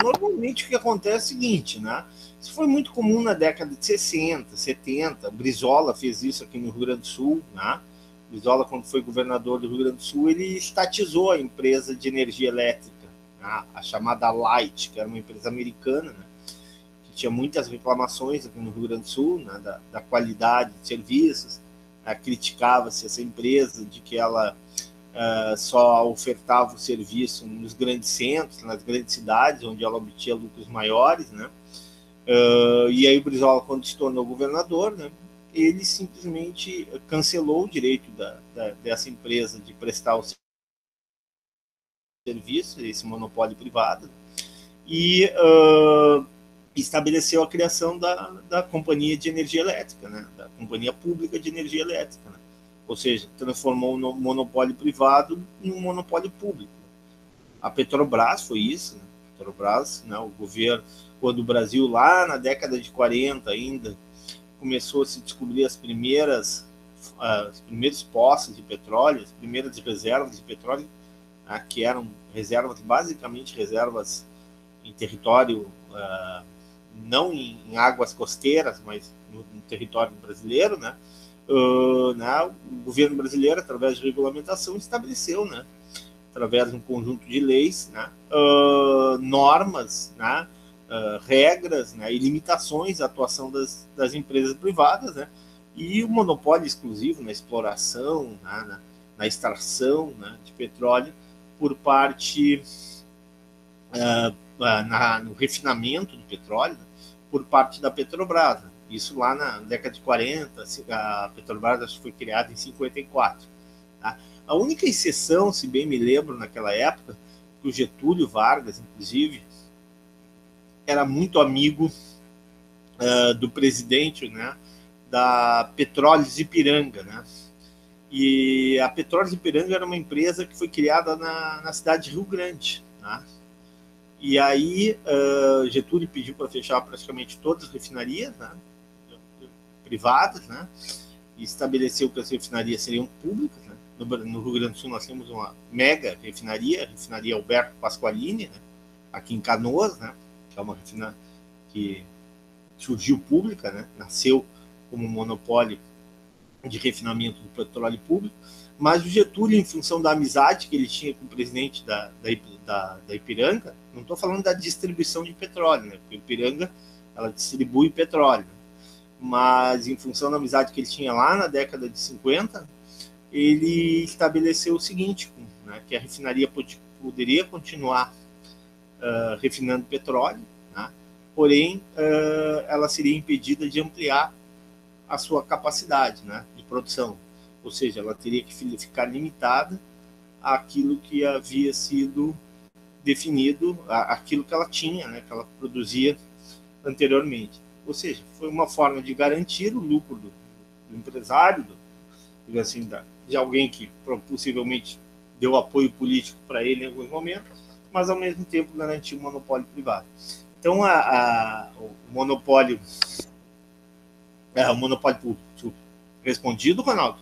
B: Normalmente o que acontece é o seguinte, né? Isso foi muito comum na década de 60, 70. Brizola fez isso aqui no Rio Grande do Sul, né? Brizola, quando foi governador do Rio Grande do Sul, ele estatizou a empresa de energia elétrica, né? A chamada Light, que era uma empresa americana, né? Que tinha muitas reclamações aqui no Rio Grande do Sul, né? da qualidade de serviços, né? Criticava-se essa empresa de que ela só ofertava o serviço nos grandes centros, nas grandes cidades, onde ela obtinha lucros maiores, né? E aí o Brizola, quando se tornou governador, né, ele simplesmente cancelou o direito dessa empresa de prestar o serviço, esse monopólio privado, e estabeleceu a criação da companhia de energia elétrica, né, da companhia pública de energia elétrica, né? Ou seja, transformou um monopólio privado em um monopólio público. A Petrobras foi isso, né? A Petrobras, né, o governo, quando o Brasil, lá na década de 40 ainda, começou a se descobrir os primeiros poços de petróleo, as primeiras reservas de petróleo, né, que eram reservas, basicamente reservas em território, não em águas costeiras, mas no território brasileiro, né? O governo brasileiro, através de regulamentação, estabeleceu, né, através de um conjunto de leis, né, normas, né, regras, né, e limitações à atuação das empresas privadas, né, e o monopólio exclusivo na exploração, né, na extração, né, de petróleo por parte no refinamento do petróleo, né, por parte da Petrobras, né. Isso lá na década de 40, a Petrobras acho que foi criada em 54. Tá? A única exceção, se bem me lembro, naquela época, que o Getúlio Vargas, inclusive, era muito amigo do presidente, né, da Petróleos Ipiranga, né? E a Petróleos Ipiranga era uma empresa que foi criada na cidade de Rio Grande, né? E aí Getúlio pediu para fechar praticamente todas as refinarias, né, privadas, né, e estabeleceu que as refinarias seriam públicas, né. No Rio Grande do Sul nós temos uma mega refinaria, a refinaria Alberto Pasqualini, né, aqui em Canoas, né, que é uma refinaria que surgiu pública, né, nasceu como um monopólio de refinamento do petróleo público, mas o Getúlio, em função da amizade que ele tinha com o presidente da Ipiranga, não estou falando da distribuição de petróleo, né, porque a Ipiranga ela distribui petróleo, mas em função da amizade que ele tinha lá na década de 50, ele estabeleceu o seguinte, né, que a refinaria poderia continuar refinando petróleo, né, porém ela seria impedida de ampliar a sua capacidade, né, de produção, ou seja, ela teria que ficar limitada àquilo que havia sido definido, àquilo que ela tinha, né, que ela produzia anteriormente. Ou seja, foi uma forma de garantir o lucro do empresário, assim, de alguém que possivelmente deu apoio político para ele em alguns momentos, mas ao mesmo tempo garantir o monopólio privado. Então, o monopólio público Respondido, Ronaldo?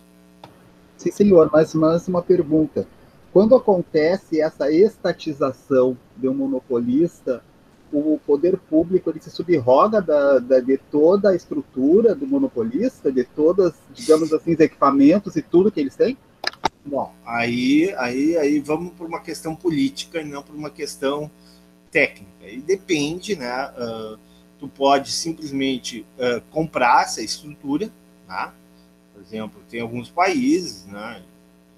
F: Sim, senhor, mas uma pergunta. Quando acontece essa estatização de um monopolista, o poder público ele se subroga de toda a estrutura do monopolista, de todas, digamos assim, os equipamentos e tudo que eles têm?
B: Bom, aí vamos por uma questão política e não por uma questão técnica. E depende, né? Tu pode simplesmente comprar essa estrutura, tá? Por exemplo, tem alguns países, né?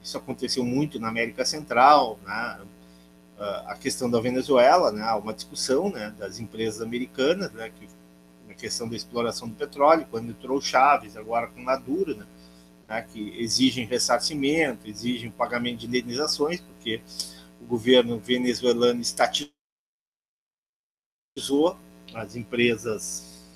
B: Isso aconteceu muito na América Central, né? A questão da Venezuela, né? Há uma discussão, né, das empresas americanas, né, que na questão da exploração do petróleo, quando entrou o Chaves, agora com Maduro, né, que exigem ressarcimento, exigem pagamento de indenizações, porque o governo venezuelano estatizou as empresas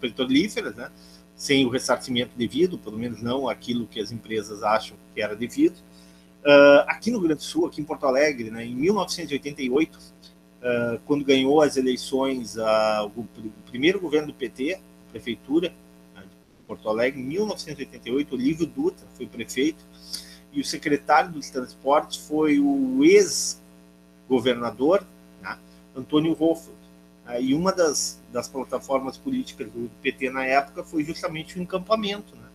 B: petrolíferas, né, sem o ressarcimento devido, pelo menos não aquilo que as empresas acham que era devido. Aqui no Rio Grande do Sul, aqui em Porto Alegre, né, em 1988, quando ganhou as eleições, o primeiro governo do PT, prefeitura, né, de Porto Alegre, em 1988, Olívio Dutra foi prefeito, e o secretário dos transportes foi o ex-governador, né, Antônio Hoffmann. E uma das plataformas políticas do PT na época foi justamente o encampamento, né,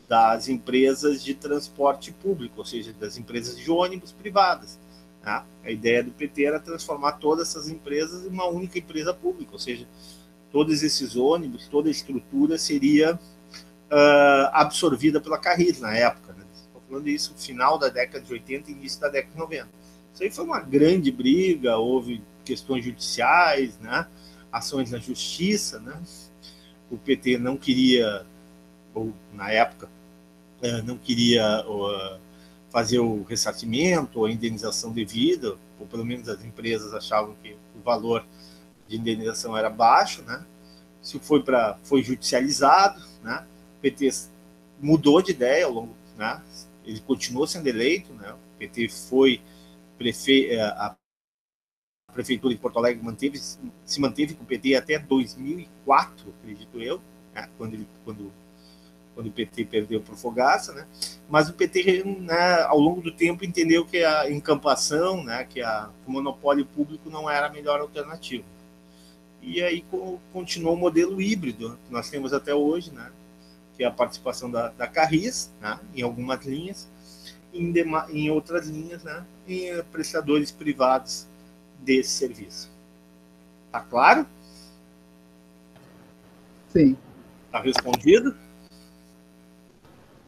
B: das empresas de transporte público, ou seja, das empresas de ônibus privadas. Tá? A ideia do PT era transformar todas essas empresas em uma única empresa pública, ou seja, todos esses ônibus, toda a estrutura seria absorvida pela Carris na época. Né? Estou falando isso no final da década de 80 e início da década de 90. Isso aí foi uma grande briga, houve questões judiciais, né? Ações na justiça. Né? O PT não queria, ou na época, não queria fazer o ressarcimento ou a indenização devida, ou pelo menos as empresas achavam que o valor de indenização era baixo, né? Isso foi judicializado, né? O PT mudou de ideia ao longo, né? Ele continuou sendo eleito, né? O PT foi a prefeitura de Porto Alegre se manteve com o PT até 2004, acredito eu, né? Quando o PT perdeu para o Fogaça, né? Mas o PT, né, ao longo do tempo, entendeu que a encampação, né, que o monopólio público não era a melhor alternativa. E aí continuou o modelo híbrido que nós temos até hoje, né, que é a participação da Carris, né, em algumas linhas, em outras linhas, né, em prestadores privados desse serviço. Tá claro?
F: Sim.
B: Tá respondido?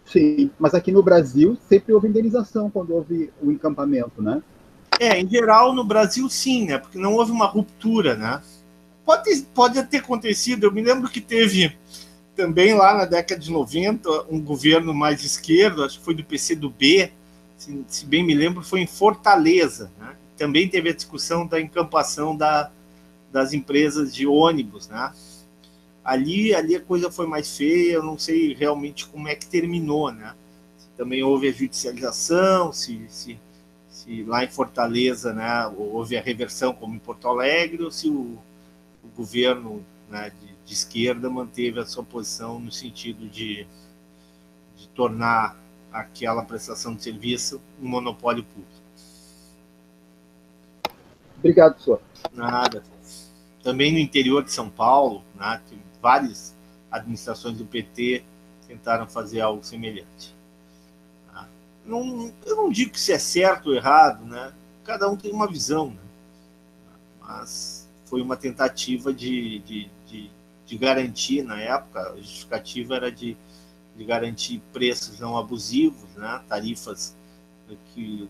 F: Sim, mas aqui no Brasil sempre houve indenização quando houve o encampamento, né?
B: Em geral, no Brasil, sim, né? Porque não houve uma ruptura, né? Pode ter acontecido. Eu me lembro que teve também lá na década de 90 um governo mais de esquerda, acho que foi do PCdoB, se bem me lembro, foi em Fortaleza, né? Também teve a discussão da encampação das empresas de ônibus, né? Ali a coisa foi mais feia, eu não sei realmente como é que terminou, né? Também houve a judicialização, se lá em Fortaleza, né, houve a reversão como em Porto Alegre, ou se o governo, né, de esquerda manteve a sua posição no sentido de tornar aquela prestação de serviço um monopólio público.
F: Obrigado, senhor.
B: Nada. Também no interior de São Paulo, né, várias administrações do PT tentaram fazer algo semelhante. Eu não digo que isso é certo ou errado, né? Cada um tem uma visão, né? Mas foi uma tentativa de garantir, na época, a justificativa era de garantir preços não abusivos, né? Tarifas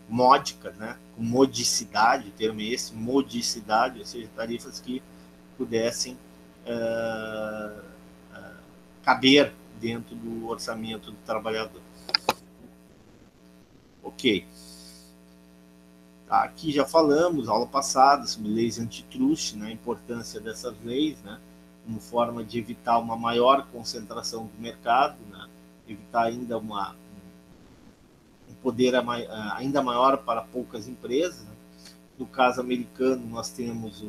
B: módicas, né? Com modicidade, o termo é esse, modicidade, ou seja, tarifas que pudessem caber dentro do orçamento do trabalhador. Ok. Tá, aqui já falamos, aula passada, sobre leis antitrust, né, a importância dessas leis, né, como forma de evitar uma maior concentração do mercado, né, evitar ainda um poder ainda maior para poucas empresas. Né. No caso americano, nós temos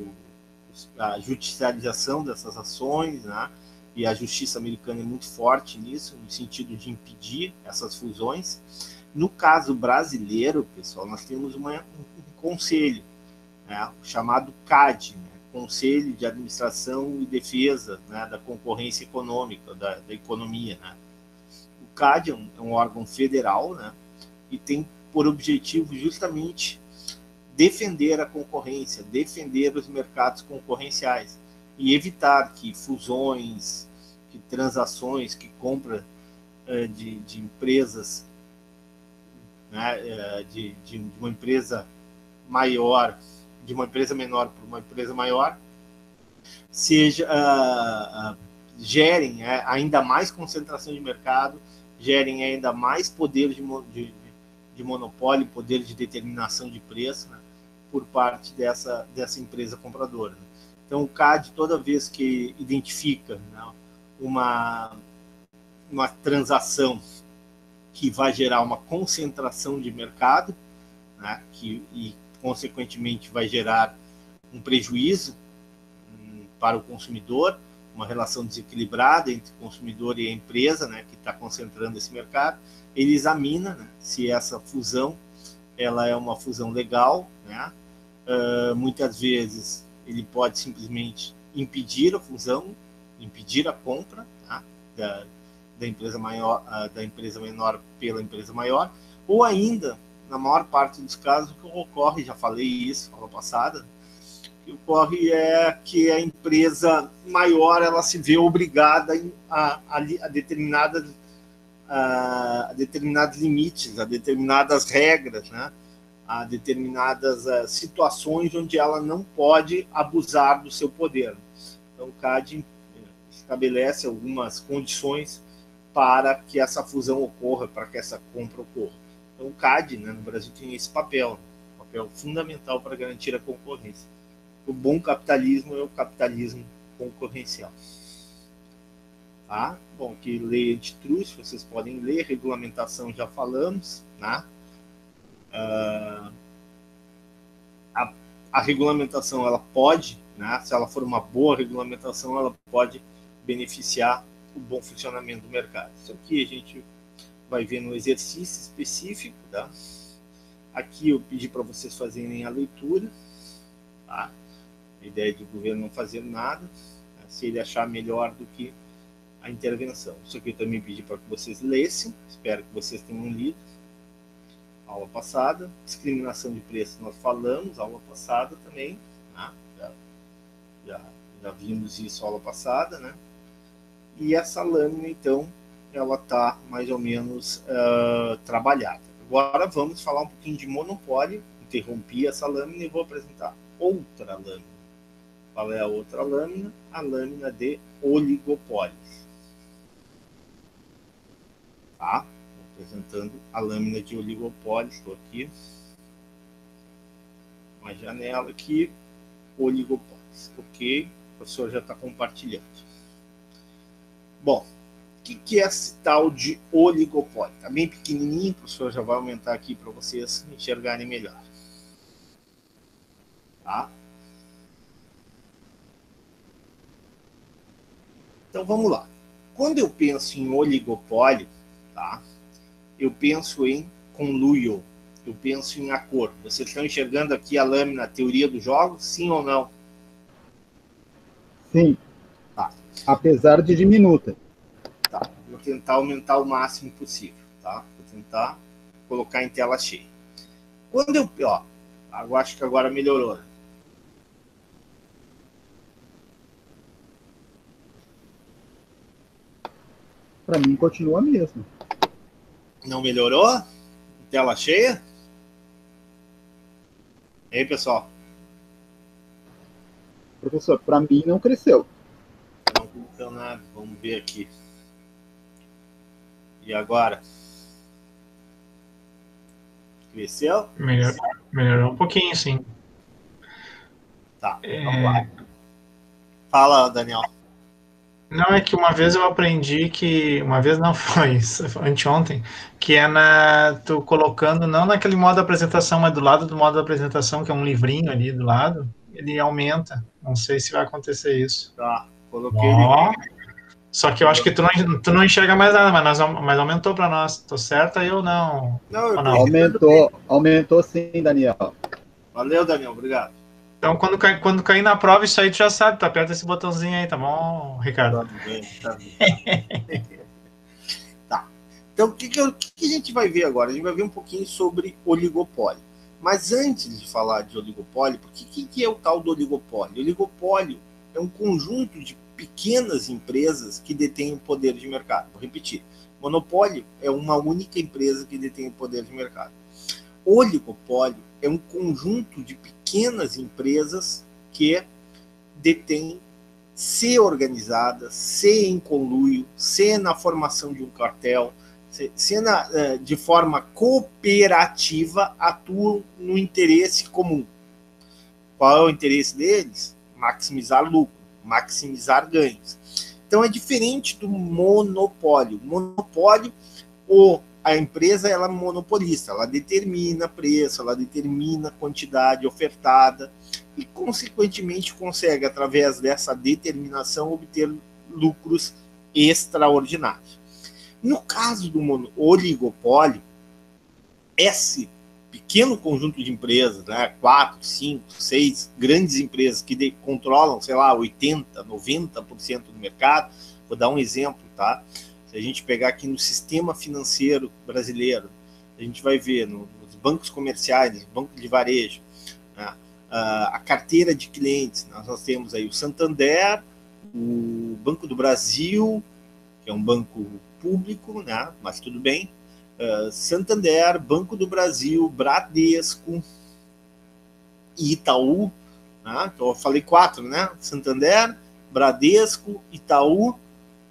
B: a judicialização dessas ações, né, e a justiça americana é muito forte nisso, no sentido de impedir essas fusões. No caso brasileiro, pessoal, nós temos um conselho, né, chamado CAD, né, Conselho de Administração e Defesa, né, da Concorrência Econômica, da economia. Né. O CAD é um órgão federal, né, e tem por objetivo justamente defender a concorrência, defender os mercados concorrenciais e evitar que fusões, que transações, que compra de empresas, né, de uma empresa maior, de uma empresa menor para uma empresa maior, gerem ainda mais concentração de mercado, gerem ainda mais poder de monopólio, poder de determinação de preço, né, por parte dessa empresa compradora. Né. Então, o CAD, toda vez que identifica, né, uma transação que vai gerar uma concentração de mercado, né, e, consequentemente, vai gerar um prejuízo para o consumidor, uma relação desequilibrada entre o consumidor e a empresa, né, que está concentrando esse mercado, ele examina, né, se essa fusão ela é uma fusão legal, né. Muitas vezes ele pode simplesmente impedir a fusão, impedir a compra, tá, da empresa maior, da empresa menor pela empresa maior, ou ainda, na maior parte dos casos, o que ocorre, já falei isso na aula passada, o que ocorre é que a empresa maior ela se vê obrigada a determinados limites, a determinadas regras, né, a determinadas situações onde ela não pode abusar do seu poder. Então, o CAD estabelece algumas condições para que essa fusão ocorra, para que essa compra ocorra. Então, o CAD, né, no Brasil, tem esse papel, um papel fundamental para garantir a concorrência. O bom capitalismo é o capitalismo concorrencial. Tá? Bom, que lei antitrust, vocês podem ler, regulamentação já falamos, né? A regulamentação, ela pode, né, se ela for uma boa regulamentação, ela pode beneficiar o bom funcionamento do mercado. Isso aqui a gente vai ver no exercício específico, tá? Aqui eu pedi para vocês fazerem a leitura, tá? A ideia do governo não fazer nada, né, se ele achar melhor do que a intervenção. Isso aqui eu também pedi para que vocês lessem, espero que vocês tenham lido. Aula passada, discriminação de preço nós falamos, aula passada também, né? já vimos isso aula passada, né? E essa lâmina, então, ela está mais ou menos trabalhada. Agora vamos falar um pouquinho de monopólio, interrompi essa lâmina e vou apresentar outra lâmina. Qual é a outra lâmina? A lâmina de oligopólios. Tá? Apresentando a lâmina de oligopólio, estou aqui, uma janela aqui, oligopólios, ok? O professor já está compartilhando. Bom, o que é esse tal de oligopólio? Está bem pequenininho, o professor já vai aumentar aqui para vocês enxergarem melhor. Tá? Então vamos lá. Quando eu penso em oligopólio, tá? Eu penso em conluio, eu penso em acordo. Vocês estão enxergando aqui a lâmina, a teoria do jogo? Sim ou não?
F: Sim.
B: Tá.
F: Apesar de diminuta.
B: Tá. Vou tentar aumentar o máximo possível, tá? Vou tentar colocar em tela cheia. Quando eu acho que agora melhorou. Né?
F: Para mim continua a mesma.
B: Não melhorou? Tela cheia? E aí, pessoal?
F: Professor, para mim não cresceu.
B: Não cresceu nada. Vamos ver aqui. E agora? Cresceu?
E: Melhorou um pouquinho, sim.
B: Tá, vamos lá. Fala, Daniel.
E: Não, é que uma vez eu aprendi que... Uma vez não foi isso, foi anteontem, que é tu colocando, não naquele modo de apresentação, mas do lado do modo de apresentação, que é um livrinho ali do lado, ele aumenta. Não sei se vai acontecer isso.
B: Tá, coloquei ele.
E: Só que eu acho que tu não enxerga mais nada, mas aumentou para nós. Tô certo aí ou não?
B: Não, eu
E: Ou
B: tô
E: não?
B: escutando bem.
F: Aumentou sim, Daniel.
B: Valeu, Daniel, obrigado.
E: Então, quando cair na prova, isso aí tu já sabe, tu aperta esse botãozinho aí, tá bom, Ricardo?
B: Tá bem, tá bem. Tá. Então, o que a gente vai ver agora? A gente vai ver um pouquinho sobre oligopólio. Mas antes de falar de oligopólio, que é o tal do oligopólio? O oligopólio é um conjunto de pequenas empresas que detêm o poder de mercado. Vou repetir. Monopólio é uma única empresa que detém o poder de mercado. Oligopólio é um conjunto de pequenas empresas que detêm, se organizadas, se em conluio, se na formação de um cartel, de forma cooperativa, atuam no interesse comum. Qual é o interesse deles? Maximizar lucro, maximizar ganhos. Então é diferente do monopólio. Monopólio, a empresa ela é monopolista, ela determina preço, ela determina quantidade ofertada e, consequentemente, consegue, através dessa determinação, obter lucros extraordinários. No caso do oligopólio, esse pequeno conjunto de empresas, né, 4, 5, 6 grandes empresas que controlam, sei lá, 80, 90% do mercado, vou dar um exemplo, tá? Se a gente pegar aqui no sistema financeiro brasileiro, a gente vai ver nos bancos comerciais, nos bancos de varejo, né, a carteira de clientes, nós temos aí o Santander, o Banco do Brasil, que é um banco público, né, mas tudo bem, Santander, Banco do Brasil, Bradesco e Itaú. Né? Então eu falei 4, né? Santander, Bradesco, Itaú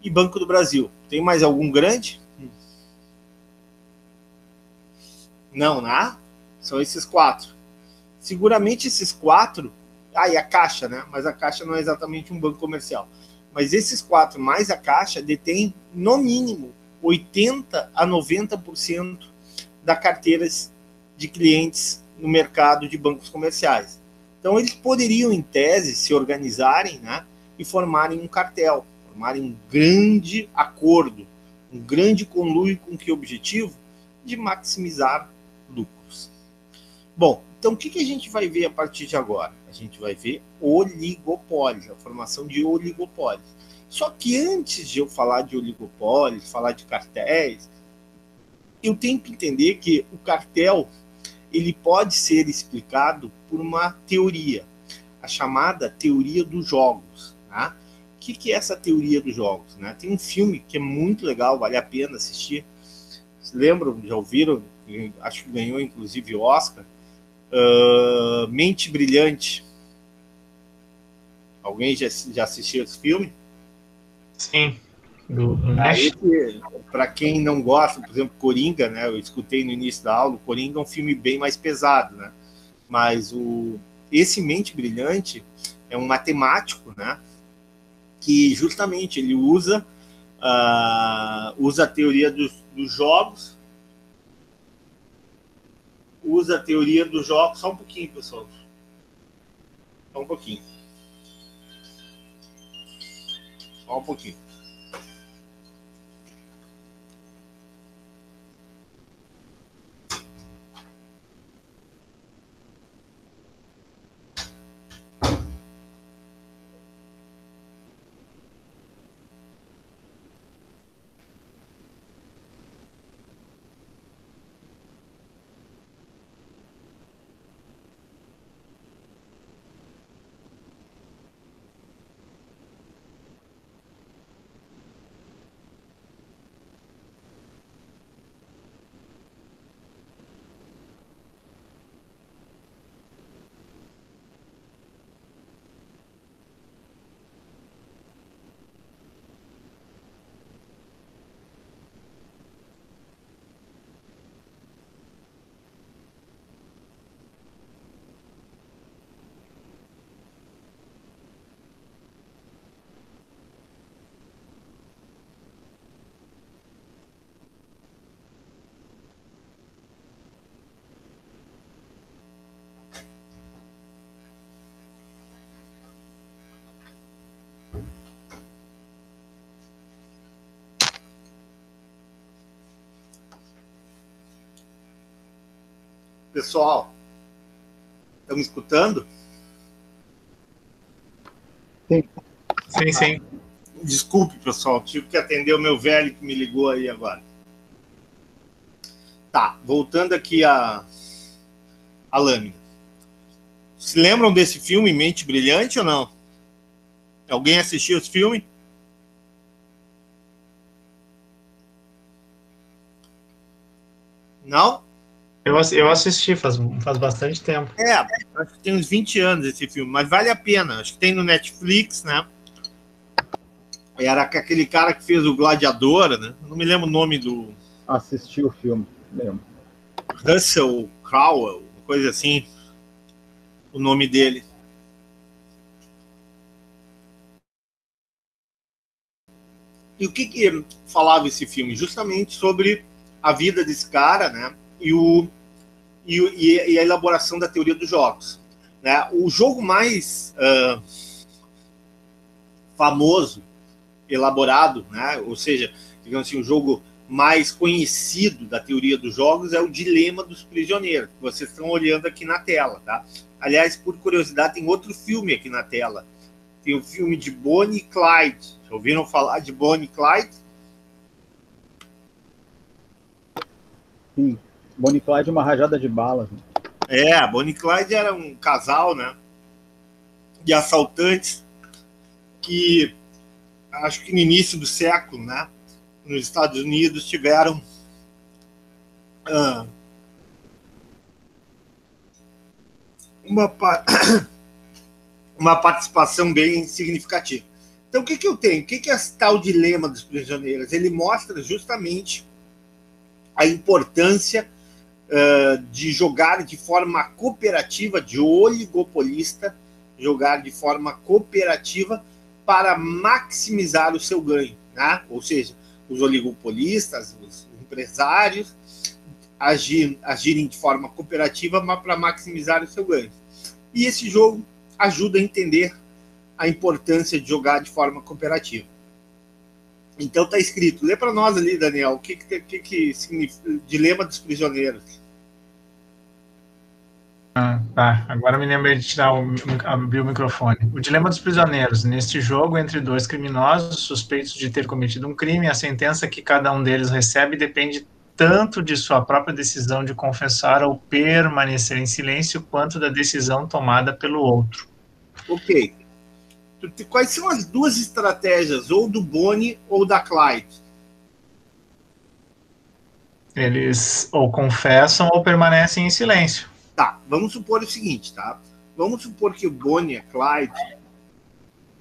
B: e Banco do Brasil. Tem mais algum grande? Não, né? São esses 4. Seguramente esses 4. E a Caixa, né? Mas a Caixa não é exatamente um banco comercial. Mas esses 4 mais a Caixa detêm, no mínimo, 80 a 90% da carteira de clientes no mercado de bancos comerciais. Então, eles poderiam, em tese, se organizarem, né, e formarem um cartel, formarem um grande acordo, um grande conluio com que objetivo? De maximizar lucros. Bom, então o que a gente vai ver a partir de agora? A gente vai ver oligopólios, a formação de oligopólios. Só que antes de eu falar de oligopólios, falar de cartéis, eu tenho que entender que o cartel ele pode ser explicado por uma teoria, a chamada teoria dos jogos. Tá? O que é essa teoria dos jogos? Né? Tem um filme que é muito legal, vale a pena assistir. Vocês lembram? Já ouviram? Acho que ganhou inclusive o Oscar. Mente Brilhante. Alguém já assistiu esse filme?
E: Sim. Do Nash.
B: Para quem não gosta, por exemplo, Coringa, né? Eu escutei no início da aula, o Coringa é um filme bem mais pesado, né? Mas esse Mente Brilhante é um matemático, né? Que justamente ele usa a teoria dos jogos, usa a teoria dos jogos, só um pouquinho, pessoal. Só um pouquinho. Só um pouquinho. Pessoal, estão me escutando?
E: Sim, sim.
B: Desculpe, pessoal, tive que atender o meu velho que me ligou aí agora. Tá, voltando aqui a lâmina. Se lembram desse filme, Mente Brilhante, ou não? Alguém assistiu esse filme? Não?
E: Eu assisti faz bastante tempo.
B: Acho que tem uns 20 anos esse filme, mas vale a pena. Acho que tem no Netflix, né? Era aquele cara que fez o Gladiador, né? Não me lembro o nome do...
F: Assisti o filme, lembro.
B: Russell Crowe, coisa assim, o nome dele. E o que falava esse filme? Justamente sobre a vida desse cara, né? E a elaboração da teoria dos jogos. Né? O jogo mais famoso, elaborado, né? Ou seja, digamos assim, o jogo mais conhecido da teoria dos jogos é o Dilema dos Prisioneiros, que vocês estão olhando aqui na tela. Tá? Aliás, por curiosidade, tem outro filme aqui na tela. Tem o filme de Bonnie e Clyde. Já ouviram falar de Bonnie e Clyde?
F: Sim. Bonnie e Clyde, uma rajada de balas. Né?
B: Bonnie e Clyde era um casal, né, de assaltantes que, acho que no início do século, né, nos Estados Unidos, tiveram uma participação bem significativa. Então, o que eu tenho? O que é esse tal Dilema dos Prisioneiros? Ele mostra justamente a importância de jogar de forma cooperativa, de oligopolista, jogar de forma cooperativa para maximizar o seu ganho. Né? Ou seja, os oligopolistas, os empresários, agirem de forma cooperativa para maximizar o seu ganho. E esse jogo ajuda a entender a importância de jogar de forma cooperativa. Então está escrito. Lê para nós ali, Daniel, o que significa Dilema dos Prisioneiros.
E: Tá. Agora me lembrei de abrir o microfone. O Dilema dos Prisioneiros. Neste jogo, entre dois criminosos suspeitos de ter cometido um crime, a sentença que cada um deles recebe depende tanto de sua própria decisão de confessar ou permanecer em silêncio, quanto da decisão tomada pelo outro.
B: Ok. Quais são as duas estratégias, ou do Bonnie ou da Clyde?
E: Eles ou confessam ou permanecem em silêncio.
B: Tá, vamos supor o seguinte, tá? Vamos supor que o Bonnie e a Clyde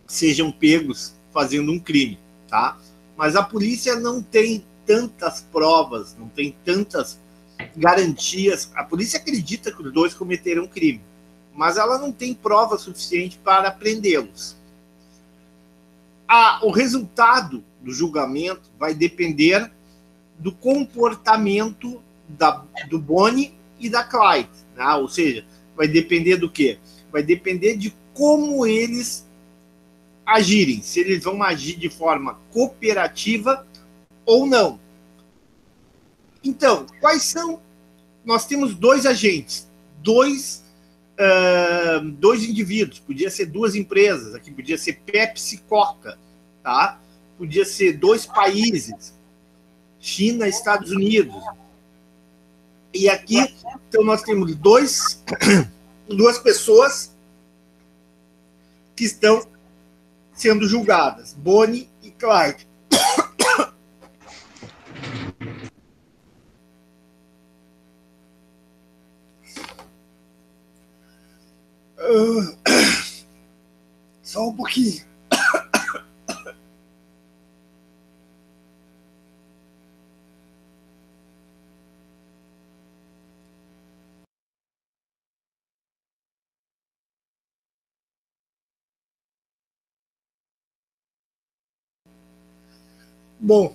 B: sejam pegos fazendo um crime, tá? Mas a polícia não tem tantas provas, não tem tantas garantias. A polícia acredita que os dois cometeram um crime, mas ela não tem prova suficiente para prendê-los. O resultado do julgamento vai depender do comportamento do Bonnie e da Clyde. Né? Ou seja, vai depender do quê? Vai depender de como eles agirem, se eles vão agir de forma cooperativa ou não. Então, quais são? Nós temos dois agentes, dois indivíduos, podia ser duas empresas, aqui podia ser Pepsi e Coca, tá? Podia ser dois países, China e Estados Unidos. E aqui, então, nós temos duas pessoas que estão sendo julgadas, Bonnie e Clyde. Só um pouquinho. Bom,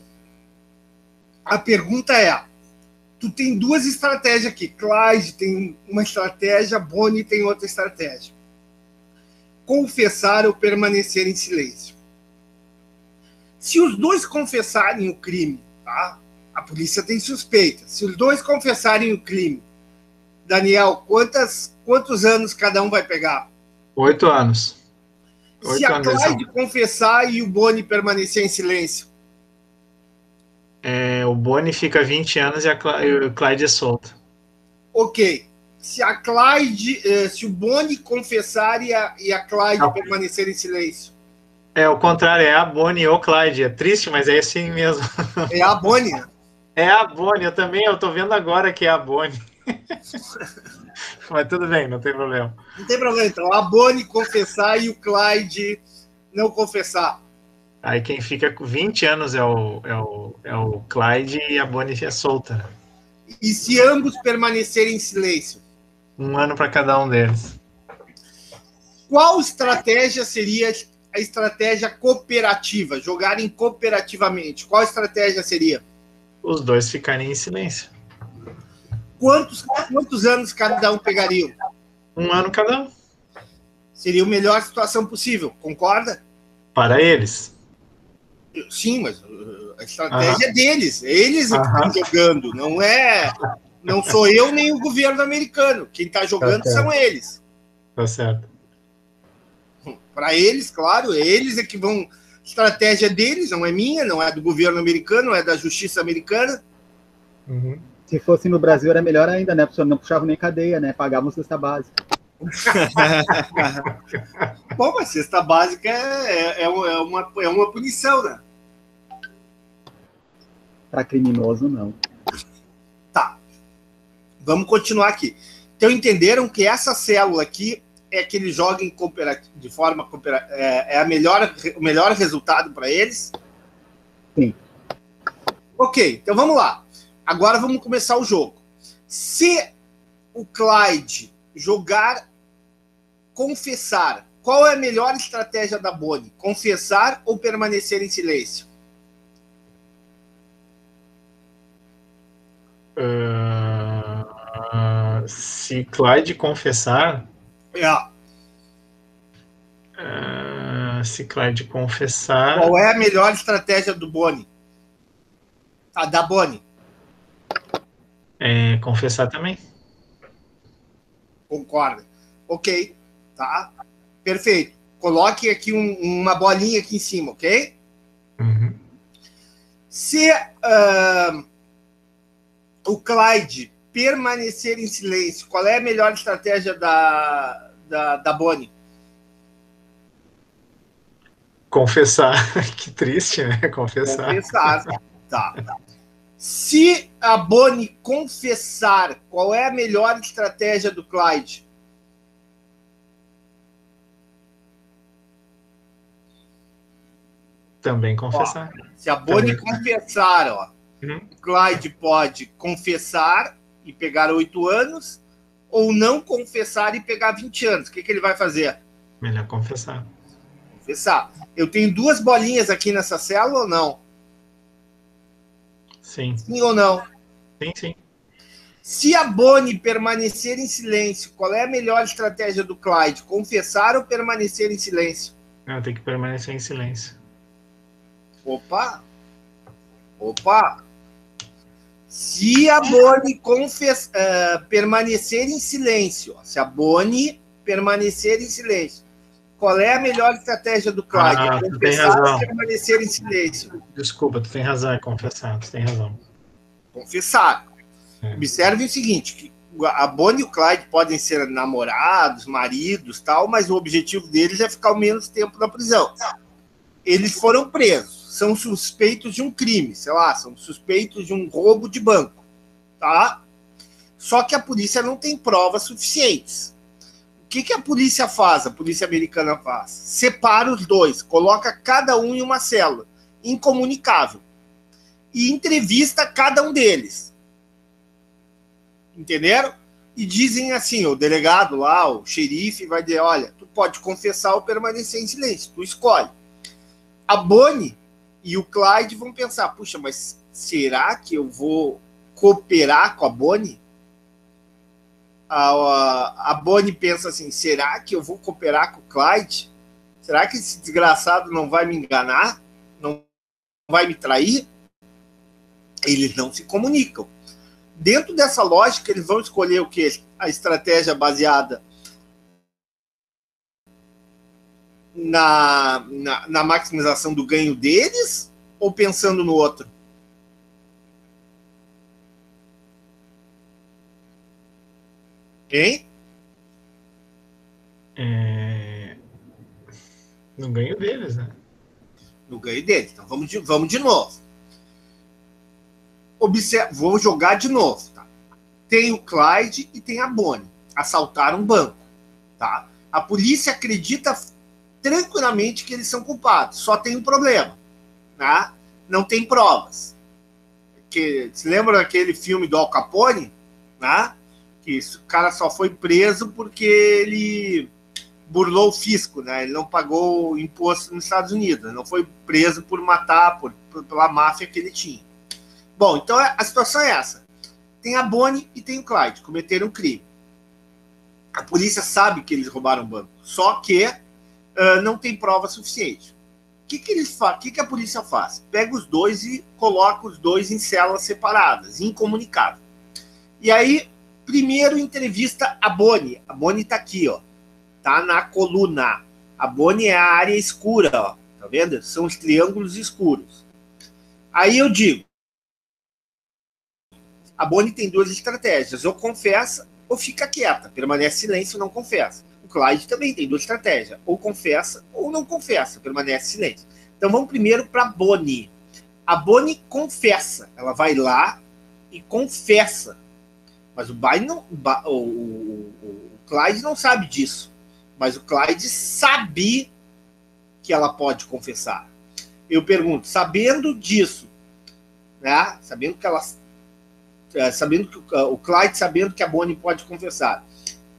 B: a pergunta é: tu tem duas estratégias aqui. Clyde tem uma estratégia, Bonnie tem outra estratégia. Confessar ou permanecer em silêncio. Se os dois confessarem o crime, tá? A polícia tem suspeita. Se os dois confessarem o crime Daniel, quantos anos cada um vai pegar?
E: 8 anos.
B: Se a Clyde confessar e o Boni permanecer em silêncio?
E: O Boni fica 20 anos e o Clyde é solto.
B: Ok. Se o Boni confessar e a Clyde permanecer em silêncio?
E: É o contrário, é a Bonnie ou Clyde. É triste, mas é assim mesmo.
B: É a Bonnie?
E: É a Bonnie, eu tô vendo agora que é a Bonnie. Mas tudo bem, não tem problema.
B: Não tem problema, então. A Bonnie confessar e o Clyde não confessar.
E: Aí quem fica com 20 anos é o Clyde e a Bonnie é solta.
B: E se ambos permanecerem em silêncio?
E: 1 ano para cada um deles.
B: Qual estratégia seria a estratégia cooperativa? Jogarem cooperativamente. Qual estratégia seria?
E: Os dois ficarem em silêncio.
B: Quantos anos cada um pegaria?
E: 1 ano cada um.
B: Seria a melhor situação possível, concorda?
E: Para eles.
B: Sim, mas a estratégia é deles. Eles é que estão jogando. Não sou eu nem o governo americano. Quem está jogando são eles.
E: Tá certo.
B: Para eles, claro, eles é que vão... Estratégia deles, não é minha, não é do governo americano, não é da justiça americana.
F: Uhum. Se fosse no Brasil era melhor ainda, né? Porque não puxavam nem cadeia, né? Pagavam cesta básica.
B: Bom, mas cesta básica é uma punição, né?
F: Para criminoso, não. Tá.
B: Vamos continuar aqui. Então, entenderam que essa célula aqui é que eles joguem de forma cooperativa, o melhor resultado para eles?
F: Sim.
B: Ok, então vamos lá. Agora vamos começar o jogo. Se o Clyde confessar, qual é a melhor estratégia da Bonnie? Confessar ou permanecer em silêncio?
E: Se Clyde confessar... se Clyde confessar...
B: Qual é a melhor estratégia do Bonnie? Da Bonnie?
E: Confessar também.
B: Concorda. Ok, tá. Perfeito. Coloque aqui uma bolinha aqui em cima, ok?
E: Uhum.
B: Se o Clyde permanecer em silêncio, qual é a melhor estratégia da Bonnie?
E: Confessar. Que triste, né? Confessar.
B: Tá. Se a Bonnie confessar, qual é a melhor estratégia do Clyde?
E: Também confessar.
B: Se a Bonnie confessar, o Clyde pode confessar e pegar 8 anos, ou não confessar e pegar 20 anos. O que ele vai fazer?
E: Melhor confessar.
B: Confessar. Eu tenho 2 bolinhas aqui nessa célula ou não?
E: Sim.
B: Sim ou não?
E: Sim.
B: Se a Bonnie permanecer em silêncio, qual é a melhor estratégia do Clyde? Confessar ou permanecer em silêncio?
E: Não, tem que permanecer em silêncio.
B: Opa! Se a Bonnie permanecer em silêncio, qual é a melhor estratégia do Clyde?
E: Confessar ou
B: permanecer em silêncio?
E: Desculpa, tu tem razão, é confessar, tu tem razão.
B: Confessar. Observe o seguinte, que a Bonnie e o Clyde podem ser namorados, maridos, tal, mas o objetivo deles é ficar o menos tempo na prisão. Eles foram presos, são suspeitos de um crime, são suspeitos de um roubo de banco, tá? Só que a polícia não tem provas suficientes. O que a polícia faz? A polícia americana faz? Separa os dois, coloca cada um em uma célula, incomunicável, e entrevista cada um deles. Entenderam? E dizem assim, o delegado lá, o xerife, vai dizer, olha, tu pode confessar ou permanecer em silêncio, tu escolhe. A Bonnie e o Clyde vão pensar, puxa, mas será que eu vou cooperar com a Bonnie? A Bonnie pensa assim, será que eu vou cooperar com o Clyde? Será que esse desgraçado não vai me enganar? Não vai me trair? Eles não se comunicam. Dentro dessa lógica, eles vão escolher o quê? a estratégia baseada na maximização do ganho deles ou pensando no outro? Hein?
E: No ganho deles, né?
B: No ganho deles. Então vamos de novo. Vou jogar de novo. Tá? Tem o Clyde e tem a Bonnie. Assaltaram um banco. Tá? A polícia acredita tranquilamente que eles são culpados. Só tem um problema. Tá? Não tem provas. Se lembra daquele filme do Al Capone? Tá? Que o cara só foi preso porque ele burlou o fisco, né? Ele não pagou imposto nos Estados Unidos. Ele não foi preso por matar, pela máfia que ele tinha. Bom, então a situação é essa. Tem a Bonnie e tem o Clyde. Cometeram um crime. A polícia sabe que eles roubaram o banco. Só que não tem prova suficiente. O que a polícia faz? Pega os dois e coloca os dois em celas separadas, incomunicáveis. E aí, primeiro entrevista a Bonnie. A Bonnie está aqui, ó. Tá na coluna. A Bonnie é a área escura, ó. Tá vendo? São os triângulos escuros. Aí eu digo, a Bonnie tem duas estratégias. Ou confessa ou fica quieta. Permanece silêncio, não confessa. O Clyde também tem duas estratégias. Ou confessa ou não confessa. Permanece silêncio. Então vamos primeiro para a Bonnie. A Bonnie confessa. Ela vai lá e confessa. Mas o Clyde não sabe disso. Mas o Clyde sabe que ela pode confessar. Eu pergunto, sabendo disso, né? Sabendo que o Clyde sabendo que a Bonnie pode confessar,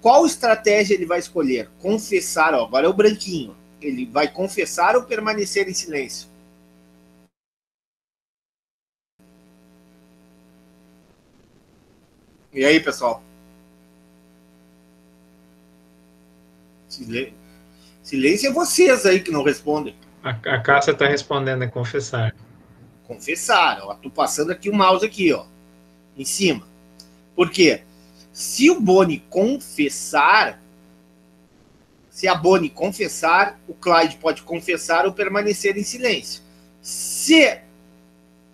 B: qual estratégia ele vai escolher? Confessar, ó, agora é o branquinho. Ele vai confessar ou permanecer em silêncio? E aí, pessoal? Silêncio é vocês aí que não respondem.
E: A Cássia está respondendo, é confessar.
B: Confessar, ó. Tô passando aqui o mouse aqui, ó. Em cima. Por quê? Se a Bonnie confessar, o Clyde pode confessar ou permanecer em silêncio. Se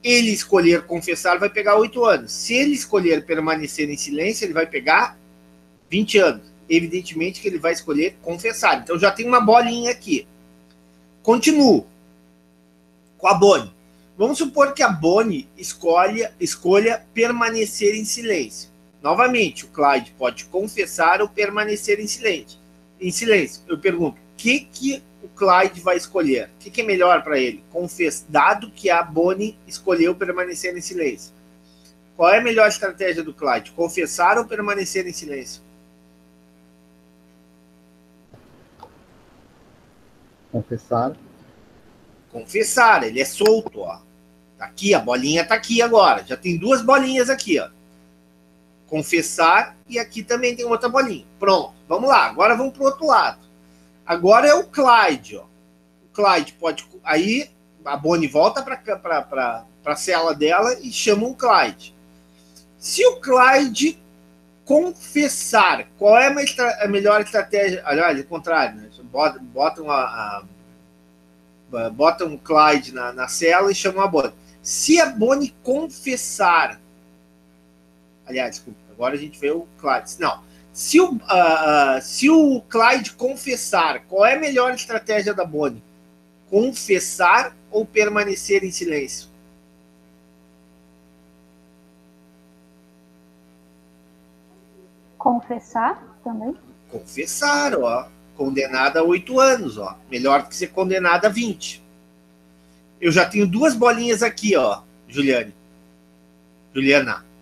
B: ele escolher confessar, vai pegar 8 anos. Se ele escolher permanecer em silêncio, ele vai pegar 20 anos. Evidentemente que ele vai escolher confessar. Então já tem uma bolinha aqui. Continuo com a Bonnie. Vamos supor que a Bonnie escolha permanecer em silêncio. Novamente, o Clyde pode confessar ou permanecer em silêncio. Eu pergunto, o que o Clyde vai escolher? O que é melhor para ele? Dado que a Bonnie escolheu permanecer em silêncio. Qual é a melhor estratégia do Clyde? Confessar ou permanecer em silêncio?
F: Confessar.
B: Confessar, ele é solto, ó. Tá aqui, a bolinha tá aqui agora. Já tem duas bolinhas aqui, ó. Confessar e aqui também tem outra bolinha. Pronto, vamos lá. Agora vamos pro outro lado. Agora é o Clyde, ó. O Clyde pode... Aí a Bonnie volta pra cela dela e chama o Clyde. Se o Clyde confessar, qual é a melhor estratégia? Aliás, é o contrário, né? Botam um Clyde na cela e chamam a Bonnie. Se a Bonnie confessar, aliás, desculpa, agora a gente vê o Clyde. Não, se o Clyde confessar, qual é a melhor estratégia da Bonnie? Confessar ou permanecer em silêncio?
C: Confessar também?
B: Confessar, ó. Condenada a 8 anos, ó. Melhor do que ser condenada a 20. Eu já tenho duas bolinhas aqui, ó, Juliana,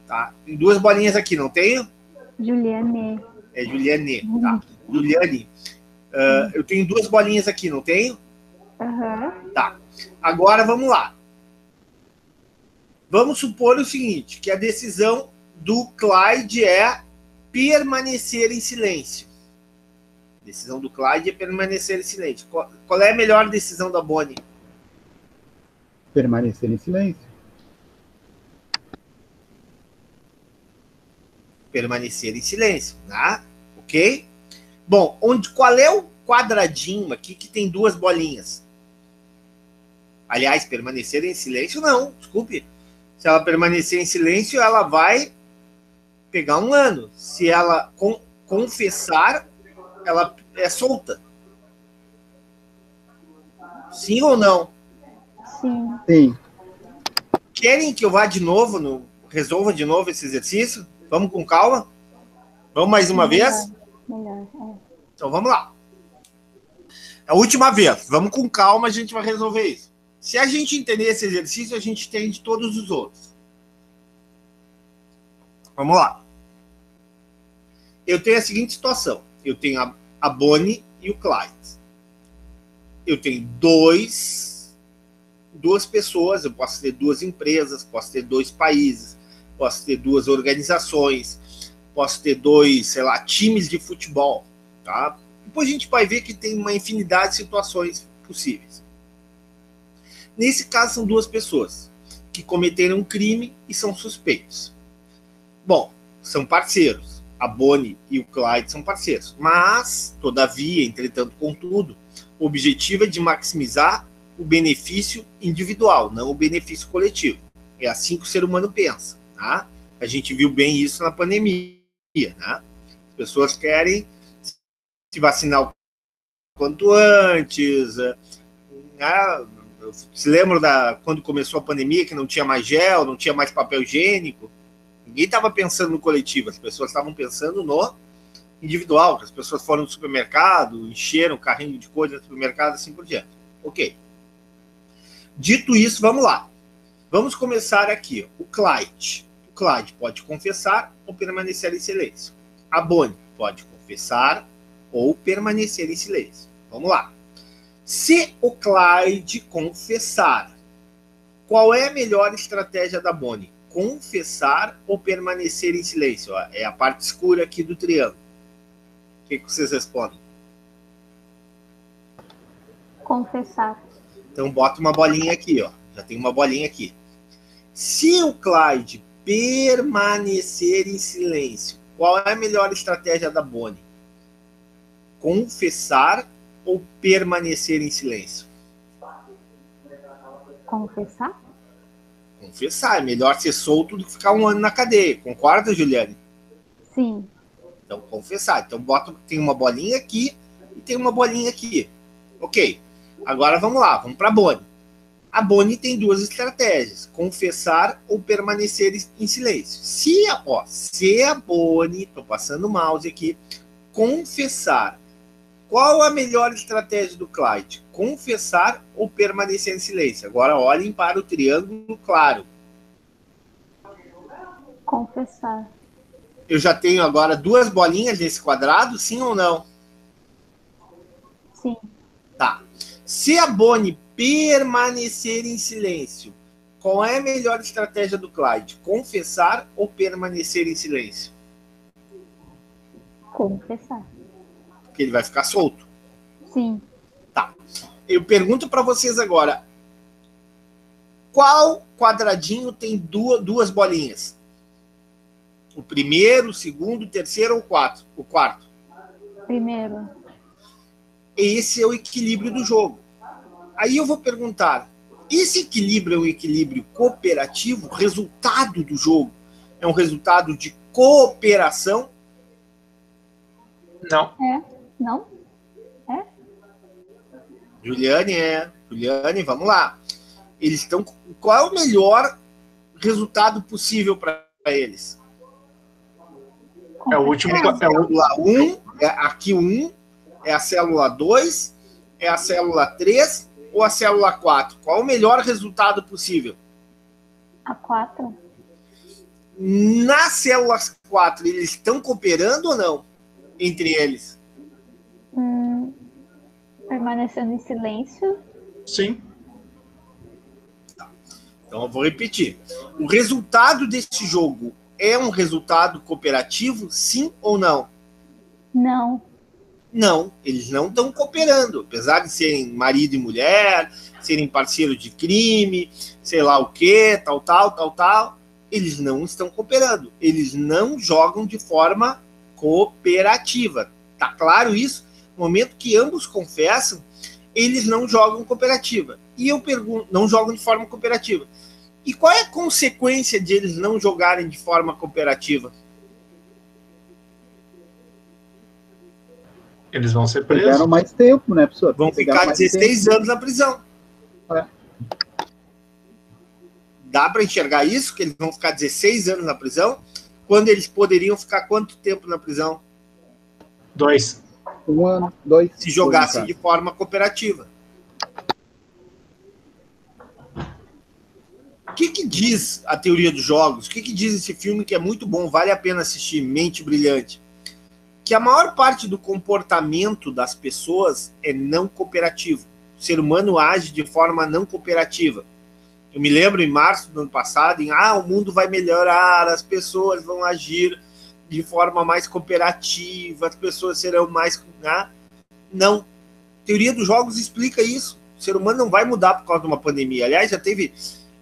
B: tá? Tem duas bolinhas aqui, não tenho?
C: Juliane.
B: É Juliane, tá? Juliane, eu tenho duas bolinhas aqui, não tenho?
C: Uhum.
B: Tá. Agora vamos lá. Vamos supor o seguinte, que a decisão do Clyde é permanecer em silêncio. A decisão do Clyde é permanecer em silêncio. Qual é a melhor decisão da Bonnie?
F: Permanecer em silêncio.
B: permanecer em silêncio, né? Ok? Bom, qual é o quadradinho aqui que tem duas bolinhas? Aliás, permanecer em silêncio, não, desculpe. Se ela permanecer em silêncio, ela vai pegar 1 ano. Se ela confessar, ela é solta. Sim ou não?
C: Sim.
F: Sim.
B: Querem que eu vá de novo, resolva de novo esse exercício? Vamos com calma? Vamos mais uma vez?
C: Melhor.
B: Então vamos lá. É a última vez. Vamos com calma, a gente vai resolver isso. Se a gente entender esse exercício, a gente entende todos os outros. Vamos lá. Eu tenho a seguinte situação. Eu tenho a Bonnie e o Clyde. Eu tenho duas pessoas, eu posso ter 2 empresas, posso ter 2 países, posso ter 2 organizações, posso ter 2, sei lá, times de futebol, tá? Depois a gente vai ver que tem uma infinidade de situações possíveis. Nesse caso, são 2 pessoas que cometeram um crime e são suspeitos. Bom, são parceiros. A Bonnie e o Clyde são parceiros. Mas, todavia, entretanto, contudo, o objetivo é de maximizar o benefício individual, não o benefício coletivo. É assim que o ser humano pensa. Tá? A gente viu bem isso na pandemia. Né? As pessoas querem se vacinar o quanto antes. Se lembram quando começou a pandemia, que não tinha mais gel, não tinha mais papel higiênico? Ninguém estava pensando no coletivo, as pessoas estavam pensando no individual. As pessoas foram no supermercado, encheram o carrinho de coisas no supermercado, assim por diante. Ok. Dito isso, vamos lá. Vamos começar aqui. O Clyde. O Clyde pode confessar ou permanecer em silêncio. A Bonnie pode confessar ou permanecer em silêncio. Vamos lá. Se o Clyde confessar, qual é a melhor estratégia da Bonnie? Confessar ou permanecer em silêncio? É a parte escura aqui do triângulo. O que vocês respondem?
C: Confessar.
B: Então bota uma bolinha aqui, ó. Já tem uma bolinha aqui. Se o Clyde permanecer em silêncio, qual é a melhor estratégia da Bonnie? Confessar ou permanecer em silêncio?
C: Confessar?
B: Confessar. É melhor ser solto do que ficar 1 ano na cadeia. Concorda, Juliane?
C: Sim.
B: Então, confessar. Então, tem uma bolinha aqui e tem uma bolinha aqui. Ok. Agora, vamos lá. Vamos para a Bonnie. A Bonnie tem 2 estratégias. Confessar ou permanecer em silêncio. Se a Bonnie, estou passando o mouse aqui, confessar, qual a melhor estratégia do Clyde? Confessar ou permanecer em silêncio? Agora, olhem para o triângulo claro.
C: Confessar.
B: Eu já tenho agora 2 bolinhas nesse quadrado, sim ou não?
C: Sim.
B: Tá. Se a Bonnie permanecer em silêncio, qual é a melhor estratégia do Clyde? Confessar ou permanecer em silêncio?
C: Confessar.
B: Porque ele vai ficar solto.
C: Sim.
B: Tá. Eu pergunto para vocês agora, qual quadradinho tem 2 bolinhas? O primeiro, o segundo, o terceiro ou o quarto?
C: Primeiro.
B: Esse é o equilíbrio do jogo. Aí eu vou perguntar, esse equilíbrio é um equilíbrio cooperativo? O resultado do jogo é um resultado de cooperação?
E: Não.
C: Não?
B: Juliane, vamos lá. Eles estão. Qual é o melhor resultado possível para eles?
E: É o último.
B: É a célula 1, aqui 1, é a célula 2, é a célula 3 ou a célula 4? Qual é o melhor resultado possível?
C: A 4.
B: Na célula 4, eles estão cooperando ou não? Entre eles?
C: Permanecendo em silêncio.
E: Sim.
B: Então eu vou repetir. O resultado desse jogo é um resultado cooperativo, sim ou não?
C: Não.
B: Não, eles não estão cooperando. Apesar de serem marido e mulher, serem parceiros de crime, sei lá o quê, tal. eles não estão cooperando, eles não jogam de forma cooperativa. Tá claro isso? No momento que ambos confessam, eles não jogam cooperativa. E eu pergunto, não jogam de forma cooperativa. E qual é a consequência de eles não jogarem de forma cooperativa?
E: Eles vão ser
F: Pegaram
E: presos.
F: mais tempo, né, professor?
B: Vão
F: Pegaram
B: ficar
F: mais
B: 16
F: tempo.
B: anos na prisão.
F: É.
B: Dá para enxergar isso? Que eles vão ficar 16 anos na prisão? Quando eles poderiam ficar quanto tempo na prisão?
E: 2.
F: 1 ano, 2.
B: Se jogassem de forma cooperativa. O que diz a teoria dos jogos? O que diz esse filme que é muito bom, vale a pena assistir, Mente Brilhante? Que a maior parte do comportamento das pessoas é não cooperativo. O ser humano age de forma não cooperativa. Eu me lembro em março do ano passado, o mundo vai melhorar, as pessoas vão agir de forma mais cooperativa, as pessoas serão mais... Não. A teoria dos jogos explica isso. O ser humano não vai mudar por causa de uma pandemia. Aliás, já teve,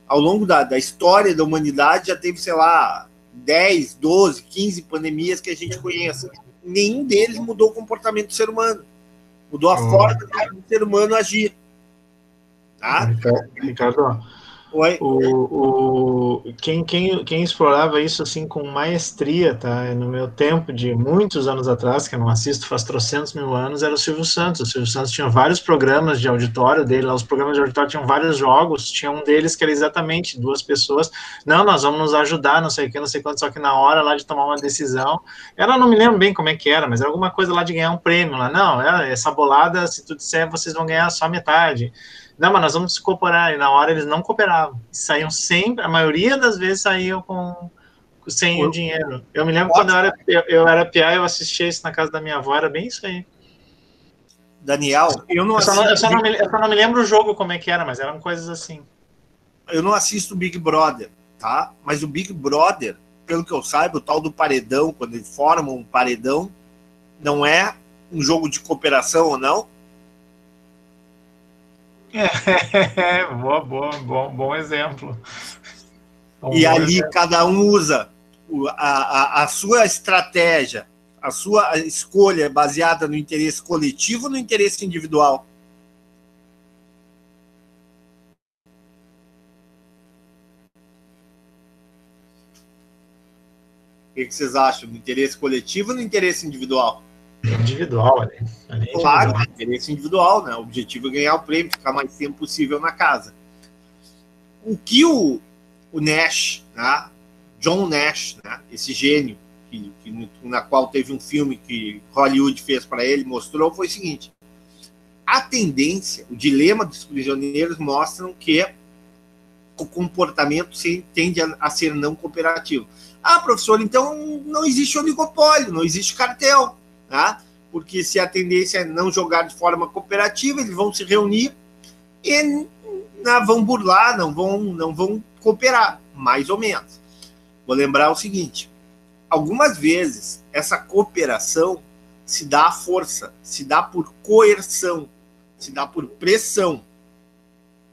B: ao longo da história da humanidade, já teve, sei lá, 10, 12, 15 pandemias que a gente conhece. Nenhum deles mudou o comportamento do ser humano. Mudou a forma do ser humano agir. Tá?
E: Ricardo,
B: Oi?
E: Quem explorava isso assim com maestria, tá? No meu tempo, de muitos anos atrás, que eu não assisto faz trocentos mil anos, era o Silvio Santos. O Silvio Santos tinha vários programas de auditório dele, lá os programas de auditório tinham vários jogos, tinha um deles que era exatamente 2 pessoas, nós vamos nos ajudar, não sei o que, não sei quanto, só que na hora lá de tomar uma decisão, não me lembro bem como é que era, mas era alguma coisa lá de ganhar um prêmio lá, essa bolada, se tu disser, vocês vão ganhar só metade. Não, mas nós vamos se cooperar. E na hora eles não cooperavam. Saíam sempre, a maioria das vezes saíam sem o dinheiro. Eu me lembro quando eu era piá, eu assistia isso na casa da minha avó, era bem isso aí.
B: Daniel, eu
E: só não me lembro o jogo como é que era, mas eram coisas assim.
B: Eu não assisto o Big Brother, tá? Mas o Big Brother, pelo que eu saiba, o tal do paredão, quando eles formam um paredão, não é um jogo de cooperação ou não?
E: Bom exemplo.
B: E ali cada um usa a sua estratégia, a sua escolha baseada no interesse coletivo ou no interesse individual? O que vocês acham? No interesse coletivo ou no interesse individual?
E: Individual, ali.
B: Claro, interesse individual, né? O objetivo é ganhar o prêmio, ficar mais tempo possível na casa. O que o Nash, né? John Nash, né? Esse gênio, na qual teve um filme que Hollywood fez para ele, mostrou, foi o seguinte: a tendência, o dilema dos prisioneiros mostram que o comportamento tende a ser não cooperativo. Professor, então não existe oligopólio, não existe cartel, tá? Porque se a tendência é não jogar de forma cooperativa, eles vão se reunir e vão burlar, não vão cooperar, mais ou menos. Vou lembrar o seguinte: algumas vezes essa cooperação se dá à força, se dá por coerção, se dá por pressão.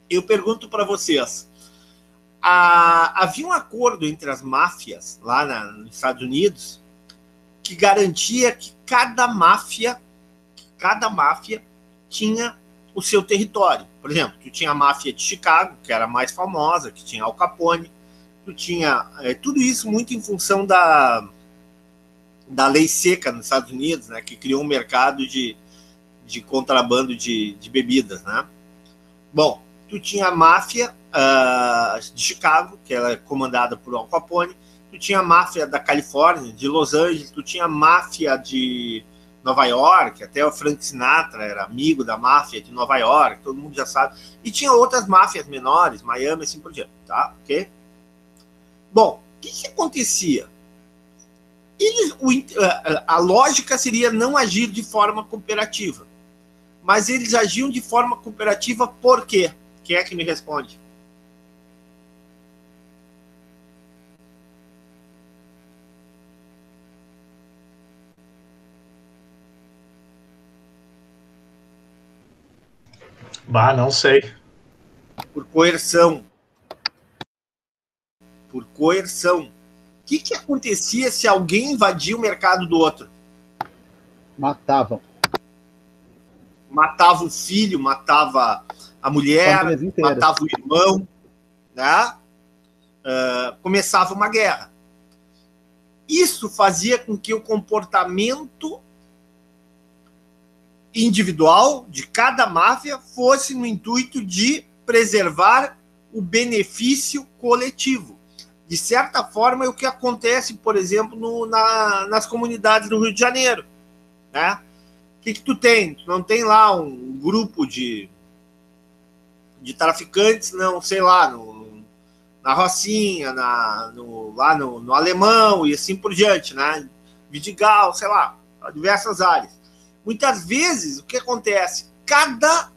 B: Eu pergunto para vocês, havia um acordo entre as máfias lá nos Estados Unidos que garantia que cada máfia tinha o seu território. Por exemplo, tu tinha a máfia de Chicago, que era a mais famosa, que tinha Al Capone, tu tinha tudo isso muito em função da lei seca nos Estados Unidos, né, que criou um mercado de contrabando de bebidas, né? Bom, tu tinha a máfia de Chicago, que era comandada por Al Capone, tu tinha a máfia da Califórnia, de Los Angeles, tu tinha a máfia de Nova York, até o Frank Sinatra era amigo da máfia de Nova York, todo mundo já sabe, e tinha outras máfias menores, Miami, assim por diante, tá? Ok? Bom, o que acontecia? A lógica seria não agir de forma cooperativa, mas eles agiam de forma cooperativa por quê? Quem é que me responde? Não sei. Por coerção. Por coerção. O que acontecia se alguém invadia o mercado do outro?
F: Matavam.
B: Matava o filho, matava a mulher,
F: Famílias inteiras.
B: matava o irmão, né? Começava uma guerra. Isso fazia com que o comportamento individual de cada máfia fosse no intuito de preservar o benefício coletivo. De certa forma, é o que acontece, por exemplo, nas comunidades do Rio de Janeiro, né? O que tu tem? Tu não tem lá um grupo de traficantes, não, sei lá, na Rocinha, lá no Alemão e assim por diante, né? Vidigal, sei lá, diversas áreas. Muitas vezes, o que acontece? Cada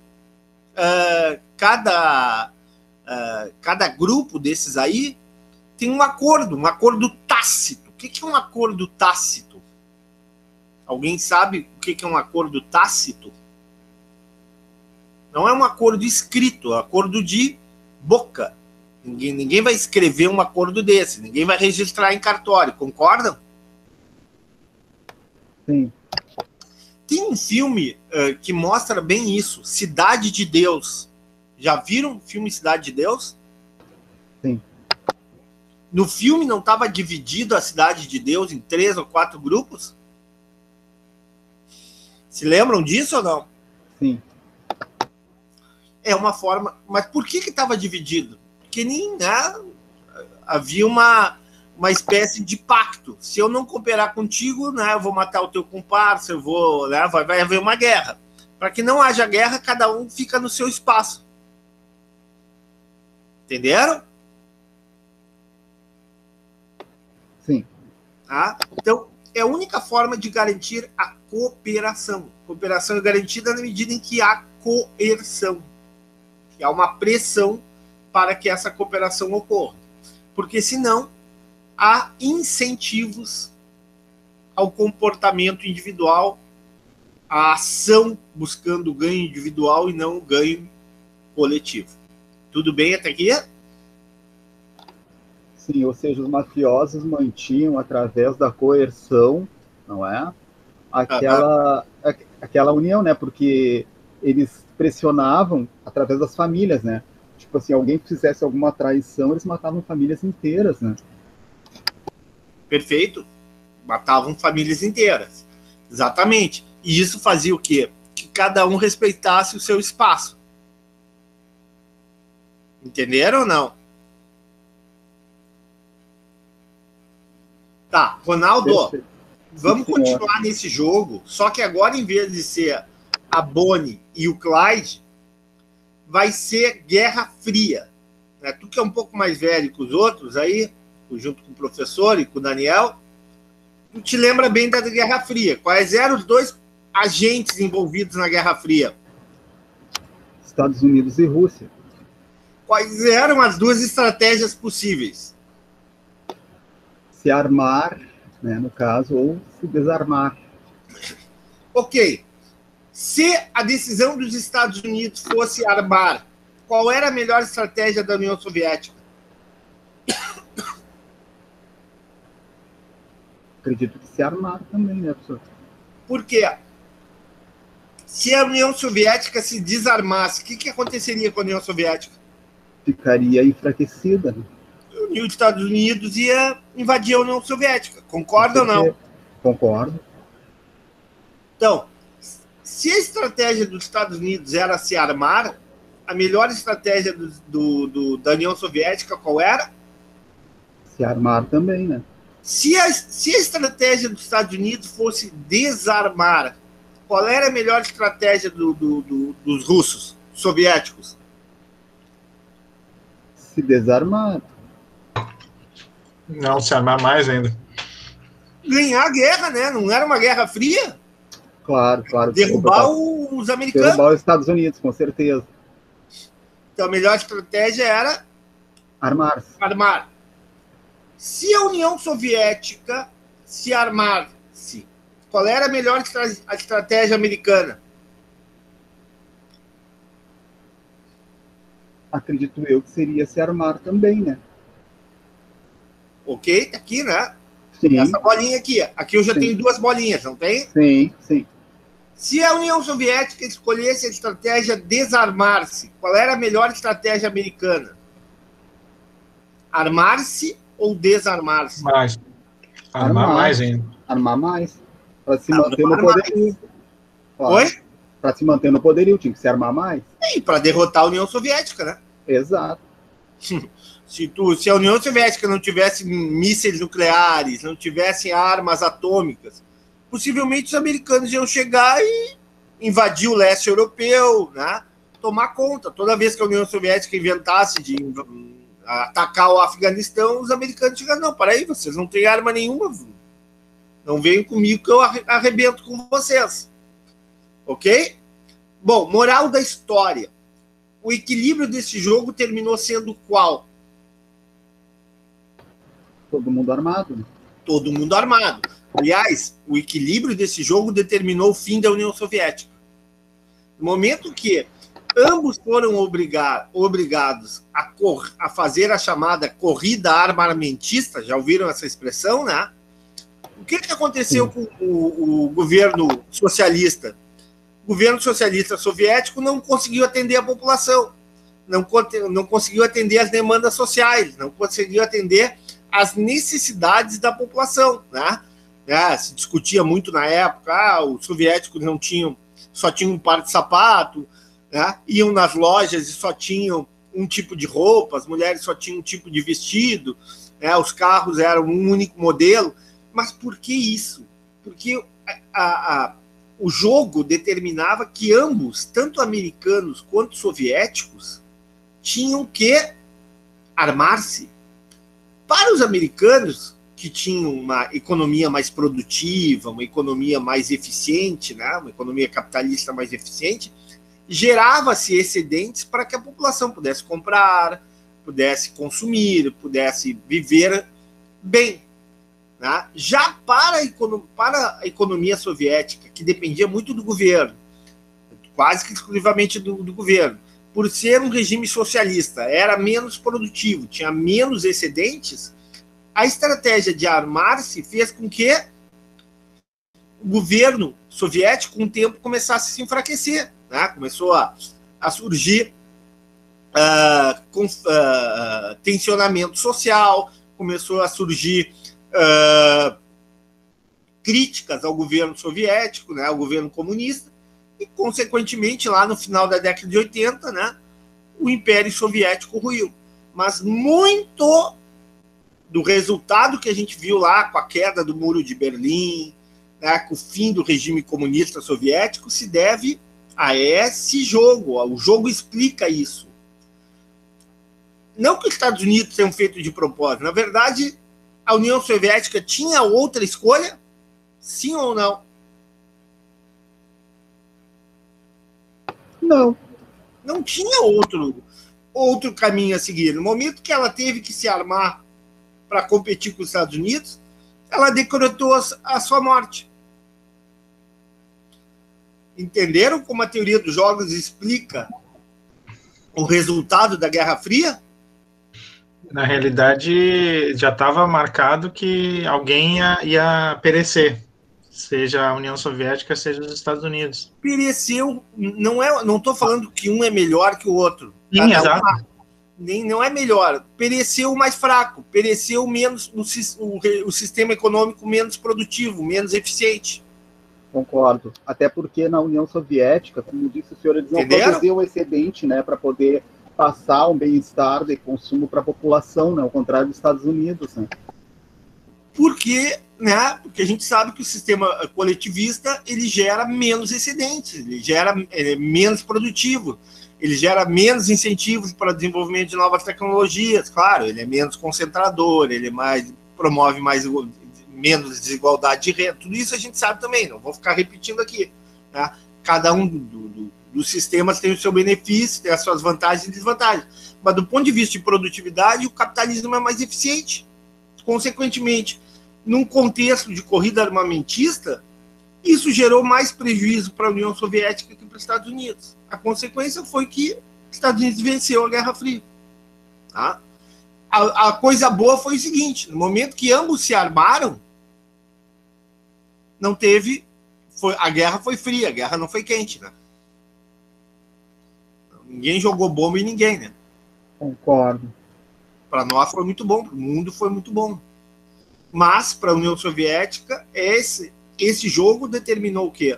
B: grupo desses aí tem um acordo tácito. O que é um acordo tácito? Alguém sabe o que é um acordo tácito? Não é um acordo escrito, é um acordo de boca. Ninguém vai escrever um acordo desse, ninguém vai registrar em cartório, concordam?
F: Sim.
B: Tem um filme que mostra bem isso, Cidade de Deus. Já viram o filme Cidade de Deus?
F: Sim.
B: No filme não estava dividido a Cidade de Deus em 3 ou 4 grupos? Se lembram disso ou não?
F: Sim.
B: É uma forma... Mas por que estava dividido? Porque havia uma espécie de pacto. Se eu não cooperar contigo, né, eu vou matar o teu comparsa, vai haver uma guerra. Para que não haja guerra, cada um fica no seu espaço. Entenderam?
F: Sim.
B: Tá? Então, é a única forma de garantir a cooperação. Cooperação é garantida na medida em que há coerção. Que há uma pressão para que essa cooperação ocorra. Porque, senão, há incentivos ao comportamento individual, à ação buscando o ganho individual e não o ganho coletivo. Tudo bem até aqui?
F: Sim, ou seja, os mafiosos mantinham, através da coerção, não é? Aquela união, né? Porque eles pressionavam através das famílias, né? Tipo assim, alguém fizesse alguma traição, eles matavam famílias inteiras, né?
B: Perfeito. Matavam famílias inteiras. Exatamente. E isso fazia o quê? Que cada um respeitasse o seu espaço. Entenderam ou não? Tá, Ronaldo,
F: Perfeito.
B: vamos
F: Sim,
B: continuar nesse jogo, só que agora, em vez de ser a Bonnie e o Clyde, vai ser Guerra Fria. Né? Tu que é um pouco mais velho que os outros aí, junto com o professor e com o Daniel, tu te lembra bem da Guerra Fria. Quais eram os dois agentes envolvidos na Guerra Fria?
F: Estados Unidos e Rússia.
B: Quais eram as duas estratégias possíveis?
F: Se armar, né, no caso, ou se desarmar.
B: Ok. Se a decisão dos Estados Unidos fosse armar, qual era a melhor estratégia da União Soviética?
F: Acredito que se armar também, né, professor?
B: Por quê? Se a União Soviética se desarmasse, o que aconteceria com a União Soviética?
F: Ficaria enfraquecida.
B: E os Estados Unidos ia invadir a União Soviética. Concorda ou não?
F: Concordo.
B: Então, se a estratégia dos Estados Unidos era se armar, a melhor estratégia da União Soviética qual era?
F: Se armar também, né?
B: Se a estratégia dos Estados Unidos fosse desarmar, qual era a melhor estratégia dos russos, soviéticos?
F: Se desarmar.
E: Não, se armar mais ainda.
B: Ganhar a guerra, né? Não era uma guerra fria?
F: Claro, claro.
B: Derrubar os americanos.
F: Derrubar os Estados Unidos, com certeza.
B: Então a melhor estratégia era
F: armar-se.
B: Armar. Se a União Soviética se armar-se, qual era a melhor estratégia americana?
F: Acredito eu que seria se armar também, né?
B: ok? Tá aqui, né?
F: Sim.
B: Essa bolinha aqui. Aqui eu já
F: Sim.
B: tenho 2 bolinhas, não tem?
F: Sim, sim.
B: Se a União Soviética escolhesse a estratégia desarmar-se, qual era a melhor estratégia americana? Armar-se ou desarmar-se?
E: Mais. Armar mais ainda.
F: Armar mais. Para se
B: Armar
F: manter no poderio. Claro.
B: Oi?
F: Para se manter no poderio, tinha que se armar mais.
B: E para derrotar a União Soviética, né?
F: Exato.
B: Se a União Soviética não tivesse mísseis nucleares, não tivesse armas atômicas, possivelmente os americanos iam chegar e invadir o leste europeu, né? Tomar conta. Toda vez que a União Soviética inventasse de atacar o Afeganistão, os americanos chegaram, não, para aí, vocês não têm arma nenhuma, não venham comigo que eu arrebento com vocês. Ok? Bom, moral da história. O equilíbrio desse jogo terminou sendo qual?
F: Todo mundo armado.
B: Todo mundo armado. Aliás, o equilíbrio desse jogo determinou o fim da União Soviética. No momento que ambos foram obrigados a fazer a chamada corrida armamentista, já ouviram essa expressão, né? O que aconteceu com o governo socialista? O governo socialista soviético não conseguiu atender a população, não conseguiu atender as demandas sociais, não conseguiu atender as necessidades da população, né? Se discutia muito na época, os soviéticos só tinham um par de sapato, né? Iam nas lojas e só tinham um tipo de roupa, as mulheres só tinham um tipo de vestido, né? Os carros eram um único modelo. Mas por que isso? Porque o jogo determinava que ambos, tanto americanos quanto soviéticos, tinham que armar-se. Para os americanos, que tinham uma economia mais produtiva, uma economia mais eficiente, né? Uma economia capitalista mais eficiente, gerava-se excedentes para que a população pudesse comprar, pudesse consumir, pudesse viver bem. Né? Já para a economia soviética, que dependia muito do governo, quase que exclusivamente do governo, por ser um regime socialista, era menos produtivo, tinha menos excedentes, a estratégia de armar-se fez com que o governo soviético, com o tempo, começasse a se enfraquecer. Né? Começou a surgir tensionamento social, começou a surgir críticas ao governo soviético, né, ao governo comunista, e, consequentemente, lá no final da década de 80, né, o Império Soviético ruiu. Mas muito do resultado que a gente viu lá com a queda do Muro de Berlim, né, com o fim do regime comunista soviético, se deve a esse jogo. O jogo explica isso. Não que os Estados Unidos tenham feito de propósito. Na verdade, a União Soviética tinha outra escolha? Sim ou não?
F: Não.
B: Não tinha outro caminho a seguir. No momento que ela teve que se armar para competir com os Estados Unidos, ela decretou a sua morte. Entenderam como a teoria dos jogos explica o resultado da Guerra Fria?
E: Na realidade, já estava marcado que alguém ia perecer, seja a União Soviética, seja os Estados Unidos.
B: Pereceu, não estou falando que um é melhor que o outro.
E: Sim, exato.
B: Não é melhor. Pereceu o mais fraco, pereceu menos o sistema econômico menos produtivo, menos eficiente.
F: Concordo. Até porque na União Soviética, como disse o senhor, eles não produziam excedente, né, para poder passar um bem-estar de consumo para a população, né, ao contrário dos Estados Unidos. Né?
B: Porque a gente sabe que o sistema coletivista ele gera menos excedentes, ele é menos produtivo, ele gera menos incentivos para o desenvolvimento de novas tecnologias, claro, ele é menos concentrador, ele promove menos desigualdade de renda, tudo isso a gente sabe também, não vou ficar repetindo aqui. Tá? Cada um dos sistemas tem o seu benefício, tem as suas vantagens e desvantagens, mas do ponto de vista de produtividade, o capitalismo é mais eficiente. Consequentemente, num contexto de corrida armamentista, isso gerou mais prejuízo para a União Soviética que para os Estados Unidos. A consequência foi que os Estados Unidos venceu a Guerra Fria. Tá? a coisa boa foi o seguinte, no momento que ambos se armaram, não teve... a guerra foi fria, a guerra não foi quente, né? Ninguém jogou bomba em ninguém, né?
F: Concordo.
B: Para nós foi muito bom, para o mundo foi muito bom. Mas, para a União Soviética, esse jogo determinou o quê?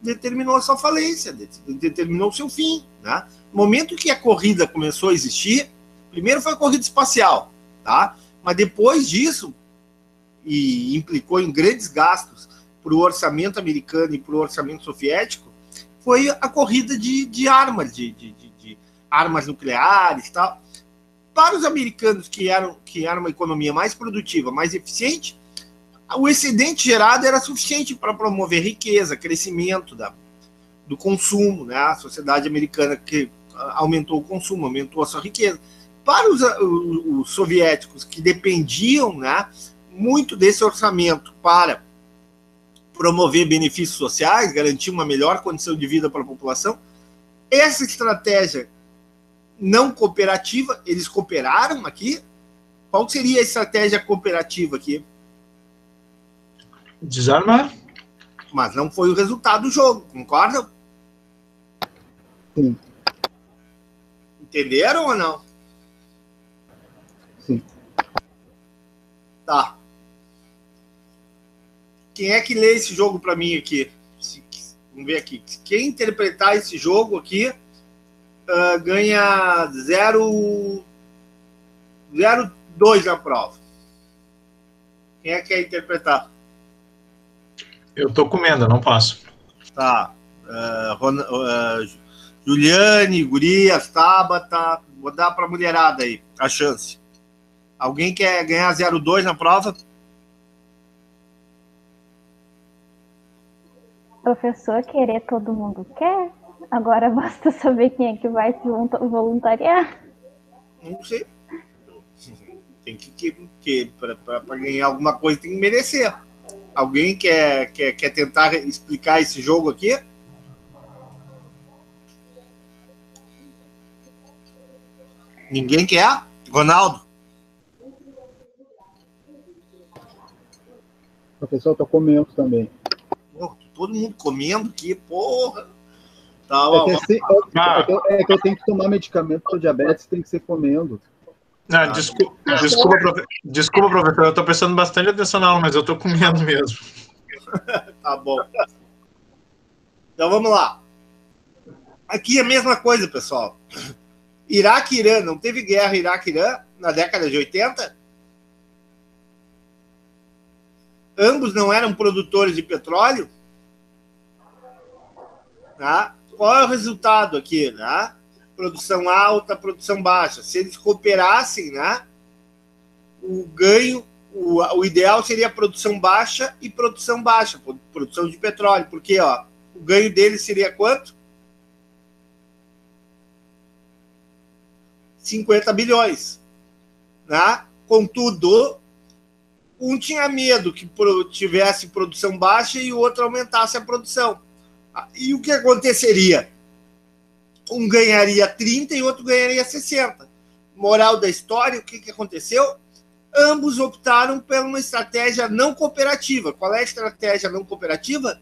B: Determinou a sua falência, determinou o seu fim. Né? No momento que a corrida começou a existir, primeiro foi a corrida espacial, tá? Mas depois disso, e implicou em grandes gastos para o orçamento americano e para o orçamento soviético, foi a corrida de armas, de armas nucleares e tal. Para os americanos, que eram uma economia mais produtiva, mais eficiente, o excedente gerado era suficiente para promover riqueza, crescimento do consumo, né? A sociedade americana que aumentou o consumo, aumentou a sua riqueza. Para os soviéticos, que dependiam, né, muito desse orçamento para promover benefícios sociais, garantir uma melhor condição de vida para a população, essa estratégia não cooperativa, eles cooperaram aqui. Qual seria a estratégia cooperativa aqui?
E: Desarmar.
B: Mas não foi o resultado do jogo, concordam?
F: Sim.
B: Entenderam ou não?
F: Sim.
B: Tá. Quem é que lê esse jogo para mim aqui? Vamos ver aqui. Quem interpretar esse jogo aqui ganha 0,2 na prova. Quem é que quer interpretar?
E: Eu tô comendo, eu não posso.
B: Tá. Juliane, Gurias, Tabata. Vou dar para a mulherada aí a chance. Alguém quer ganhar 0,2 na prova?
C: Professor, querer todo mundo quer. Agora basta saber quem é que vai se voluntariar.
B: Não sei. Tem que para ganhar alguma coisa tem que merecer. Alguém quer tentar explicar esse jogo aqui? Ninguém quer? Ronaldo?
F: Professor, eu tô comendo também.
B: Porra, todo mundo comendo aqui, porra. Tá,
F: É que eu tenho que tomar medicamento para diabetes, tem que ser comendo.
E: Não, desculpa, professor, eu tô prestando bastante atenção na aula, mas eu tô comendo mesmo.
B: Tá bom. Então vamos lá. Aqui é a mesma coisa, pessoal. Iraque e Irã, não teve guerra Iraque e Irã na década de 80? Ambos não eram produtores de petróleo? Tá? Qual é o resultado aqui? Né? Produção alta, produção baixa. Se eles cooperassem, né, o ganho, o ideal seria produção baixa e produção baixa, produção de petróleo, porque ó, o ganho deles seria quanto? 50 bilhões. Né? Contudo, um tinha medo que tivesse produção baixa e o outro aumentasse a produção. E o que aconteceria? Um ganharia 30 e o outro ganharia 60. Moral da história, o que aconteceu? Ambos optaram por uma estratégia não cooperativa. Qual é a estratégia não cooperativa?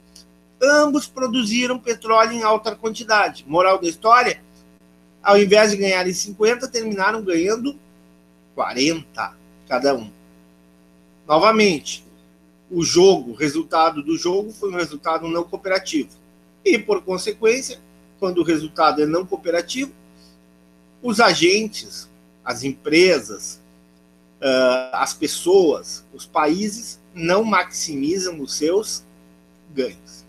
B: Ambos produziram petróleo em alta quantidade. Moral da história, ao invés de ganharem 50, terminaram ganhando 40 cada um. Novamente, o resultado do jogo foi um resultado não cooperativo. E, por consequência, quando o resultado é não cooperativo, os agentes, as empresas, as pessoas, os países não maximizam os seus ganhos.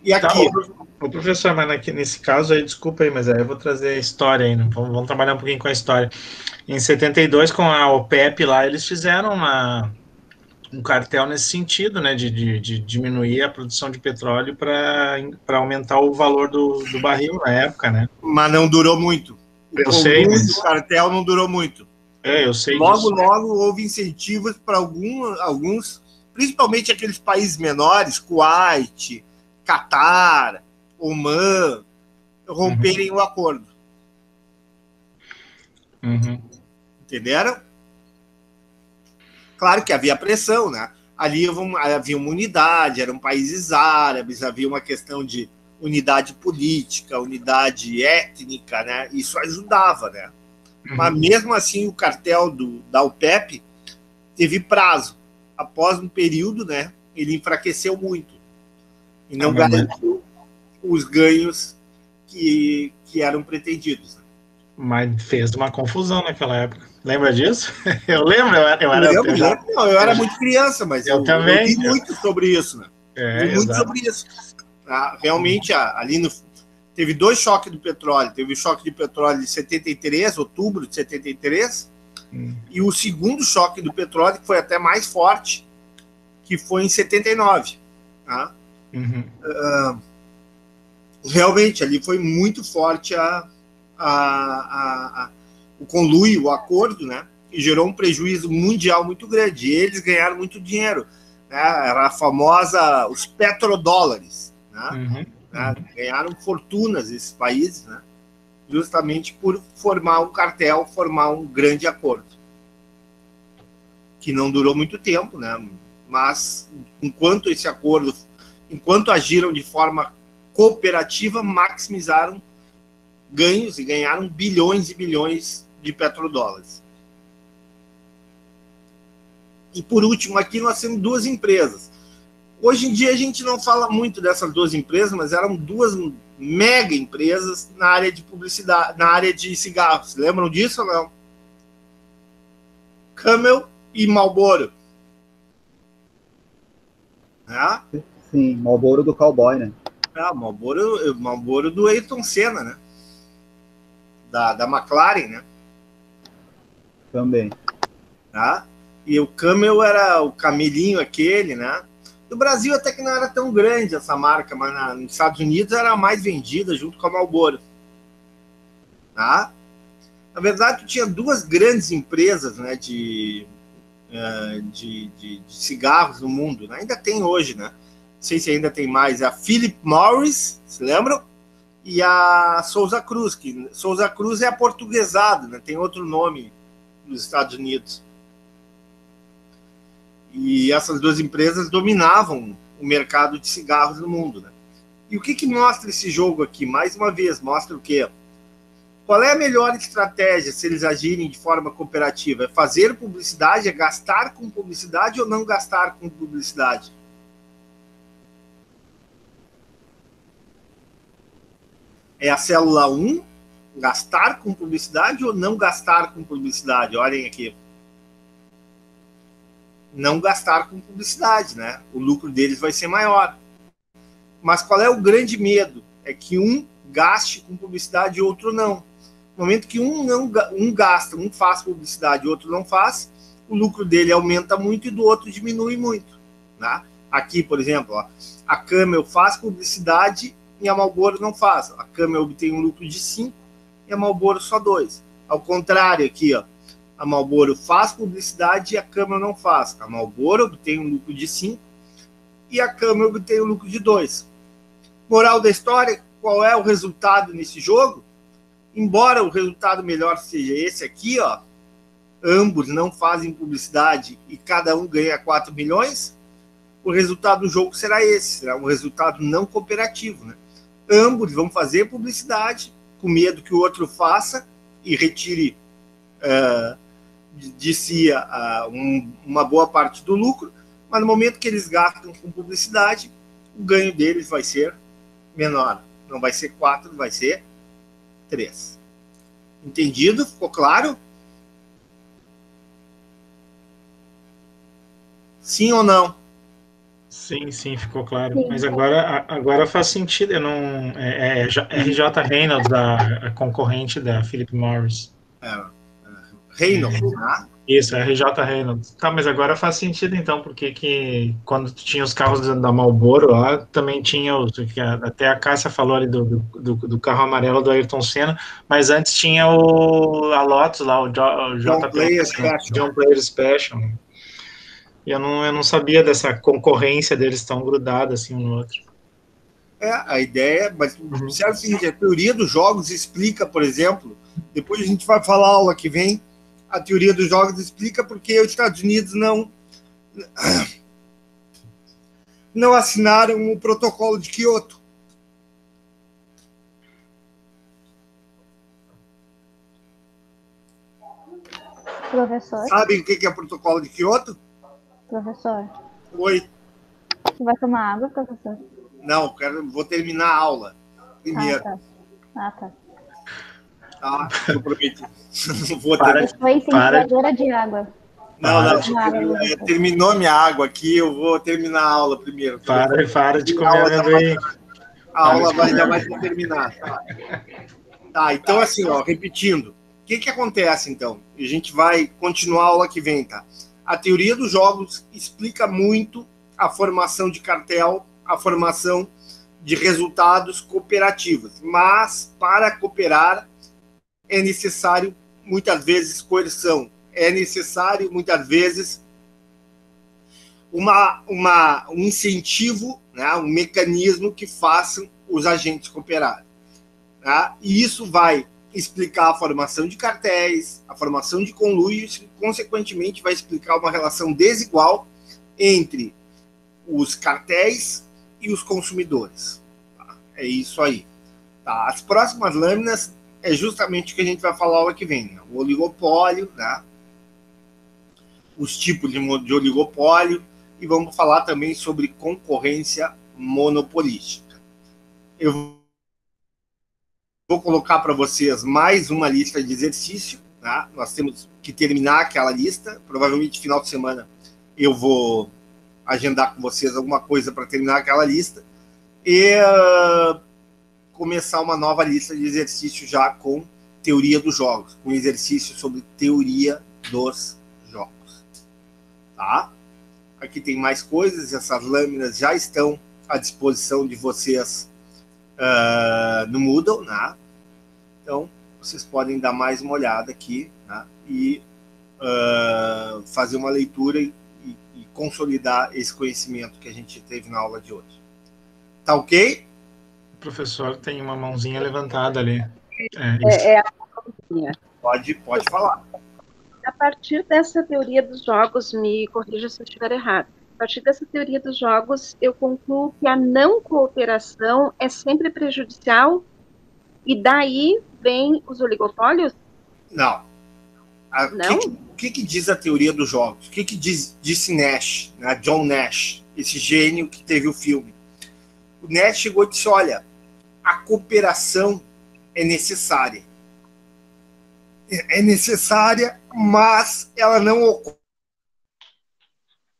B: E aqui...
E: Tá, professor, mas nesse caso aí, desculpa aí, mas aí eu vou trazer a história aí, né? Vamos trabalhar um pouquinho com a história. Em 72, com a OPEP lá, eles fizeram um cartel nesse sentido, né, de diminuir a produção de petróleo para aumentar o valor do barril na época, né?
B: Mas não durou muito. O cartel não durou muito.
E: Eu sei
B: disso.
E: Logo
B: houve incentivos para alguns, principalmente aqueles países menores, Kuwait, Catar, Oman, romperem o acordo.
E: Uhum.
B: Entenderam? Claro que havia pressão, né? Ali havia uma unidade, eram países árabes, havia uma questão de unidade política, unidade étnica, né? Isso ajudava, né? Mas mesmo assim o cartel da OPEP teve prazo. Após um período, né, ele enfraqueceu muito e não garantiu os ganhos que eram pretendidos. Né?
E: Mas fez uma confusão naquela época. Lembra disso? Eu lembro,
B: eu era muito criança, mas eu
E: também.
B: Eu li muito sobre isso, né? Muito sobre isso. Realmente, ali teve 2 choques do petróleo. Teve o choque de petróleo de 73, outubro de 73, e o segundo choque do petróleo, que foi até mais forte, que foi em 79. Tá? Realmente, ali foi muito forte o conluio, o acordo, né? E gerou um prejuízo mundial muito grande. E eles ganharam muito dinheiro. Né? Era a famosa, os petrodólares. Né? Ganharam fortunas esses países, né? Justamente por formar um cartel, formar um grande acordo. Que não durou muito tempo, né? Mas enquanto esse acordo, enquanto agiram de forma cooperativa, maximizaram ganhos e ganharam bilhões e bilhões de petrodólares. E por último, aqui nós temos 2 empresas. Hoje em dia a gente não fala muito dessas 2 empresas, mas eram 2 mega empresas na área de publicidade, na área de cigarros. Lembram disso ou não? Camel e Marlboro.
F: Sim, Marlboro do cowboy, né?
B: Marlboro do Ayrton Senna, né? Da McLaren, né?
F: Também.
B: Tá? E o Camel era o camelinho aquele, né? No Brasil até que não era tão grande essa marca, mas nos Estados Unidos era a mais vendida junto com a Marlboro. Tá? Na verdade, tu tinha 2 grandes empresas, né, de cigarros no mundo. Né? Ainda tem hoje, né? Não sei se ainda tem mais. A Philip Morris, se lembram? E a Souza Cruz, que Souza Cruz é aportuguesado, né? Tem outro nome nos Estados Unidos. E essas 2 empresas dominavam o mercado de cigarros no mundo. Né? E o que mostra esse jogo aqui? Mais uma vez, mostra o quê? Qual é a melhor estratégia se eles agirem de forma cooperativa? É fazer publicidade? É gastar com publicidade ou não gastar com publicidade? É a célula 1, gastar com publicidade ou não gastar com publicidade? Olhem aqui. Não gastar com publicidade, né? O lucro deles vai ser maior. Mas qual é o grande medo? É que um gaste com publicidade e outro não. No momento que um gasta, um faz publicidade e outro não faz, o lucro dele aumenta muito e do outro diminui muito. Né? Aqui, por exemplo, ó, a Camel faz publicidade e a Marlboro não faz. A Camel obtém um lucro de 5 e a Marlboro só 2. Ao contrário, aqui, ó, a Marlboro faz publicidade e a Camel não faz. A Marlboro obtém um lucro de 5 e a Camel obtém um lucro de 2. Moral da história, qual é o resultado nesse jogo? Embora o resultado melhor seja esse aqui, ó, ambos não fazem publicidade e cada um ganha 4 milhões, o resultado do jogo será esse, será um resultado não cooperativo. Né? Ambos vão fazer publicidade com medo que o outro faça e retire de si uma boa parte do lucro, mas no momento que eles gastam com publicidade, o ganho deles vai ser menor. Não vai ser 4, vai ser 3. Entendido? Ficou claro? Sim ou não?
E: Sim, ficou claro.
C: Sim.
E: Mas agora faz sentido. Eu não, RJ Reynolds, a concorrente da Philip Morris.
B: Reynolds, né?
E: Isso, RJ Reynolds. Tá, mas agora faz sentido então, porque que quando tinha os carros da Marlboro lá, também tinha até a Cássia falou ali do carro amarelo do Ayrton Senna, mas antes tinha a Lotus lá, o
B: John
E: Player Special. E eu não sabia dessa concorrência deles tão grudada assim um no outro.
B: A ideia, mas serve o seguinte, a teoria dos jogos explica, por exemplo, depois a gente vai falar a aula que vem, A teoria dos jogos explica porque os Estados Unidos não assinaram o protocolo de Kyoto.
C: Professor,
B: Sabem o que é o protocolo de Kyoto?
C: professor,
B: Oi.
C: você vai tomar água, professor?
B: Não, vou terminar a aula primeiro.
C: Ah, tá.
B: Tá? Eu prometi. Não vou
E: Para.
C: Eu sou incentivadora de água.
B: Não, terminou minha água aqui, eu vou terminar a aula primeiro.
E: Para de comer amendoim.
B: A aula ainda vai terminar. Tá, então assim, ó, repetindo. O que acontece, então? A gente vai continuar a aula que vem, tá? A teoria dos jogos explica muito a formação de cartel, a formação de resultados cooperativos. Mas, para cooperar, é necessário, muitas vezes, coerção. É necessário, muitas vezes, um incentivo, né, um mecanismo que façam os agentes cooperarem. Tá? E isso vai explicar a formação de cartéis, a formação de conluios e, consequentemente, vai explicar uma relação desigual entre os cartéis e os consumidores. Tá? É isso aí. Tá? As próximas lâminas é justamente o que a gente vai falar aula que vem. Né? O oligopólio, né? Os tipos de oligopólio, e vamos falar também sobre concorrência monopolística. Eu vou colocar para vocês mais uma lista de exercício. Tá? Nós temos que terminar aquela lista. Provavelmente, final de semana, eu vou agendar com vocês alguma coisa para terminar aquela lista. E começar uma nova lista de exercícios já com teoria dos jogos, com exercício sobre teoria dos jogos. Tá? Aqui tem mais coisas, essas lâminas já estão à disposição de vocês no Moodle, né? Então vocês podem dar mais uma olhada aqui, né? E fazer uma leitura e consolidar esse conhecimento que a gente teve na aula de hoje. Tá ok?
E: O professor tem uma mãozinha levantada ali.
B: Pode falar.
G: A partir dessa teoria dos jogos, me corrija se eu estiver errado, a partir dessa teoria dos jogos, eu concluo que a não cooperação é sempre prejudicial e daí vem os oligopólios?
B: Não.
G: Não?
B: O que diz a teoria dos jogos? O que disse Nash, né? John Nash, esse gênio que teve o filme? O Nash chegou e disse, olha, a cooperação é necessária. É necessária, mas ela não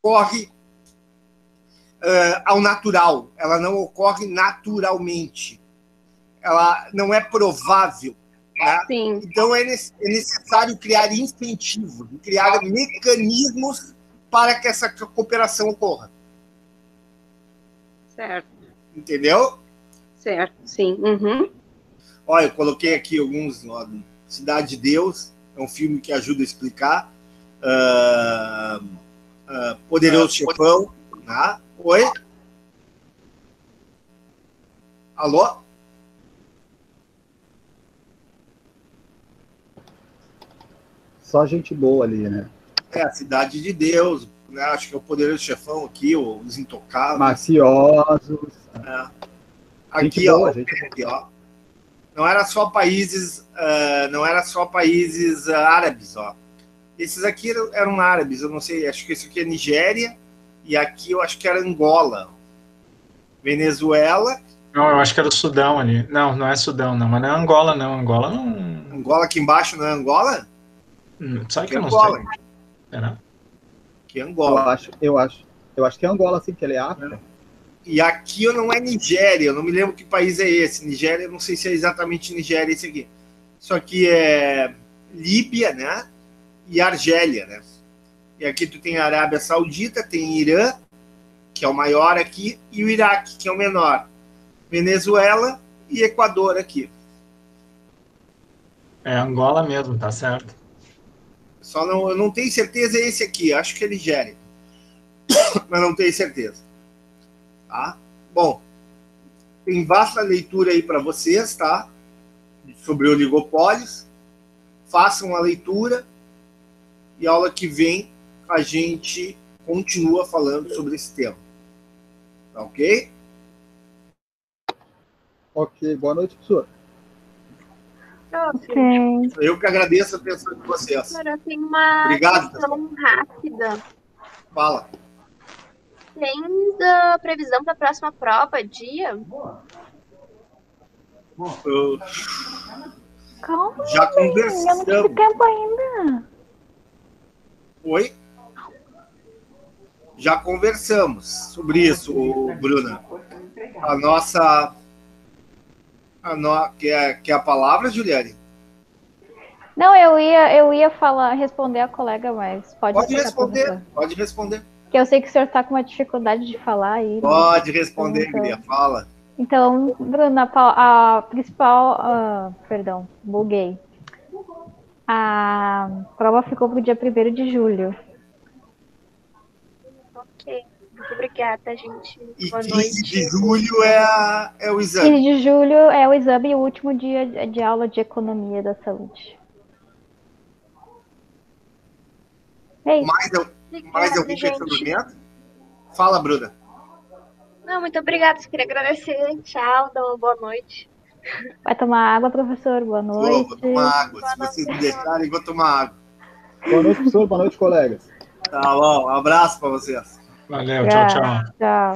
B: ocorre ao natural. Ela não ocorre naturalmente. Ela não é provável. Né?
G: Sim.
B: Então é necessário criar incentivos, criar mecanismos para que essa cooperação ocorra.
G: Certo.
B: Entendeu?
G: Certo, sim. Uhum.
B: Olha, eu coloquei aqui alguns. Ó, Cidade de Deus é um filme que ajuda a explicar. Poderoso Chefão. Né? Oi? Alô?
F: Só gente boa ali, né?
B: A Cidade de Deus. Né? Acho que é o Poderoso Chefão aqui, Os Intocáveis.
F: Maciosos.
B: Aqui,
F: gente
B: ó,
F: boa, gente
B: aqui, ó. Não era só países árabes, ó. Esses aqui eram árabes, eu não sei, acho que isso aqui é Nigéria, e aqui eu acho que era Angola. Venezuela.
E: Não, eu acho que era o Sudão ali. Não, não é Sudão, não, mas não é Angola, não. Angola não.
B: Angola aqui embaixo não é Angola?
E: Sabe que
B: Que
E: eu não
B: Angola.
E: sei. Será?
B: Que Angola.
F: Eu acho que é Angola, sim, que ele é África.
B: E aqui eu não é Nigéria, eu não me lembro que país é esse. Nigéria, eu não sei se é exatamente Nigéria esse aqui. Isso aqui é Líbia, né? E Argélia, né? E aqui tu tem a Arábia Saudita, tem Irã, que é o maior aqui, e o Iraque, que é o menor. Venezuela e Equador aqui.
E: É Angola mesmo, tá certo.
B: Só não, eu não tenho certeza esse aqui, acho que é Nigéria. Mas não tenho certeza. Tá? Bom, tem vasta leitura aí para vocês, tá? Sobre oligopólios. Façam a leitura e aula que vem a gente continua falando sobre esse tema. Tá ok?
F: Ok, boa noite, professor.
C: Ok.
B: Eu que agradeço a atenção de vocês.
G: Professor, eu tenho uma
B: Obrigado,
G: questão rápida.
B: Fala.
G: Tens a previsão para a próxima prova, dia?
B: Eu
C: Calma,
B: já
C: eu não tive
B: conversamos.
C: tempo ainda.
B: Oi? Já conversamos sobre isso, Bruna. Quer a palavra, Juliane?
C: Não, eu ia responder a colega, mas pode
B: Pode
C: explicar,
B: responder,
C: professor.
B: pode responder.
C: Que eu sei que o senhor está com uma dificuldade de falar aí. Né?
B: Pode responder,
C: Então,
B: Guria, fala.
C: Então, Bruna, a principal. Perdão, buguei. A prova ficou para o dia 1º de julho.
G: Ok. Muito obrigada, gente.
B: E
G: Boa
B: 15
G: noite.
B: de julho é o
C: 15
B: exame.
C: de julho é o exame e o último dia de aula de economia da saúde. É isso.
B: Mais algum
G: gente.
B: questionamento? Fala, Bruna.
G: Não, muito obrigada. Só queria agradecer. Tchau, dá uma boa noite.
C: Vai tomar água, professor? Boa noite.
B: Vou tomar água. Se vocês me deixarem, vou tomar água.
F: Boa noite, professor. Boa noite, colegas.
B: Tá bom, um abraço para vocês.
E: Valeu, tchau, tchau.
C: Tchau.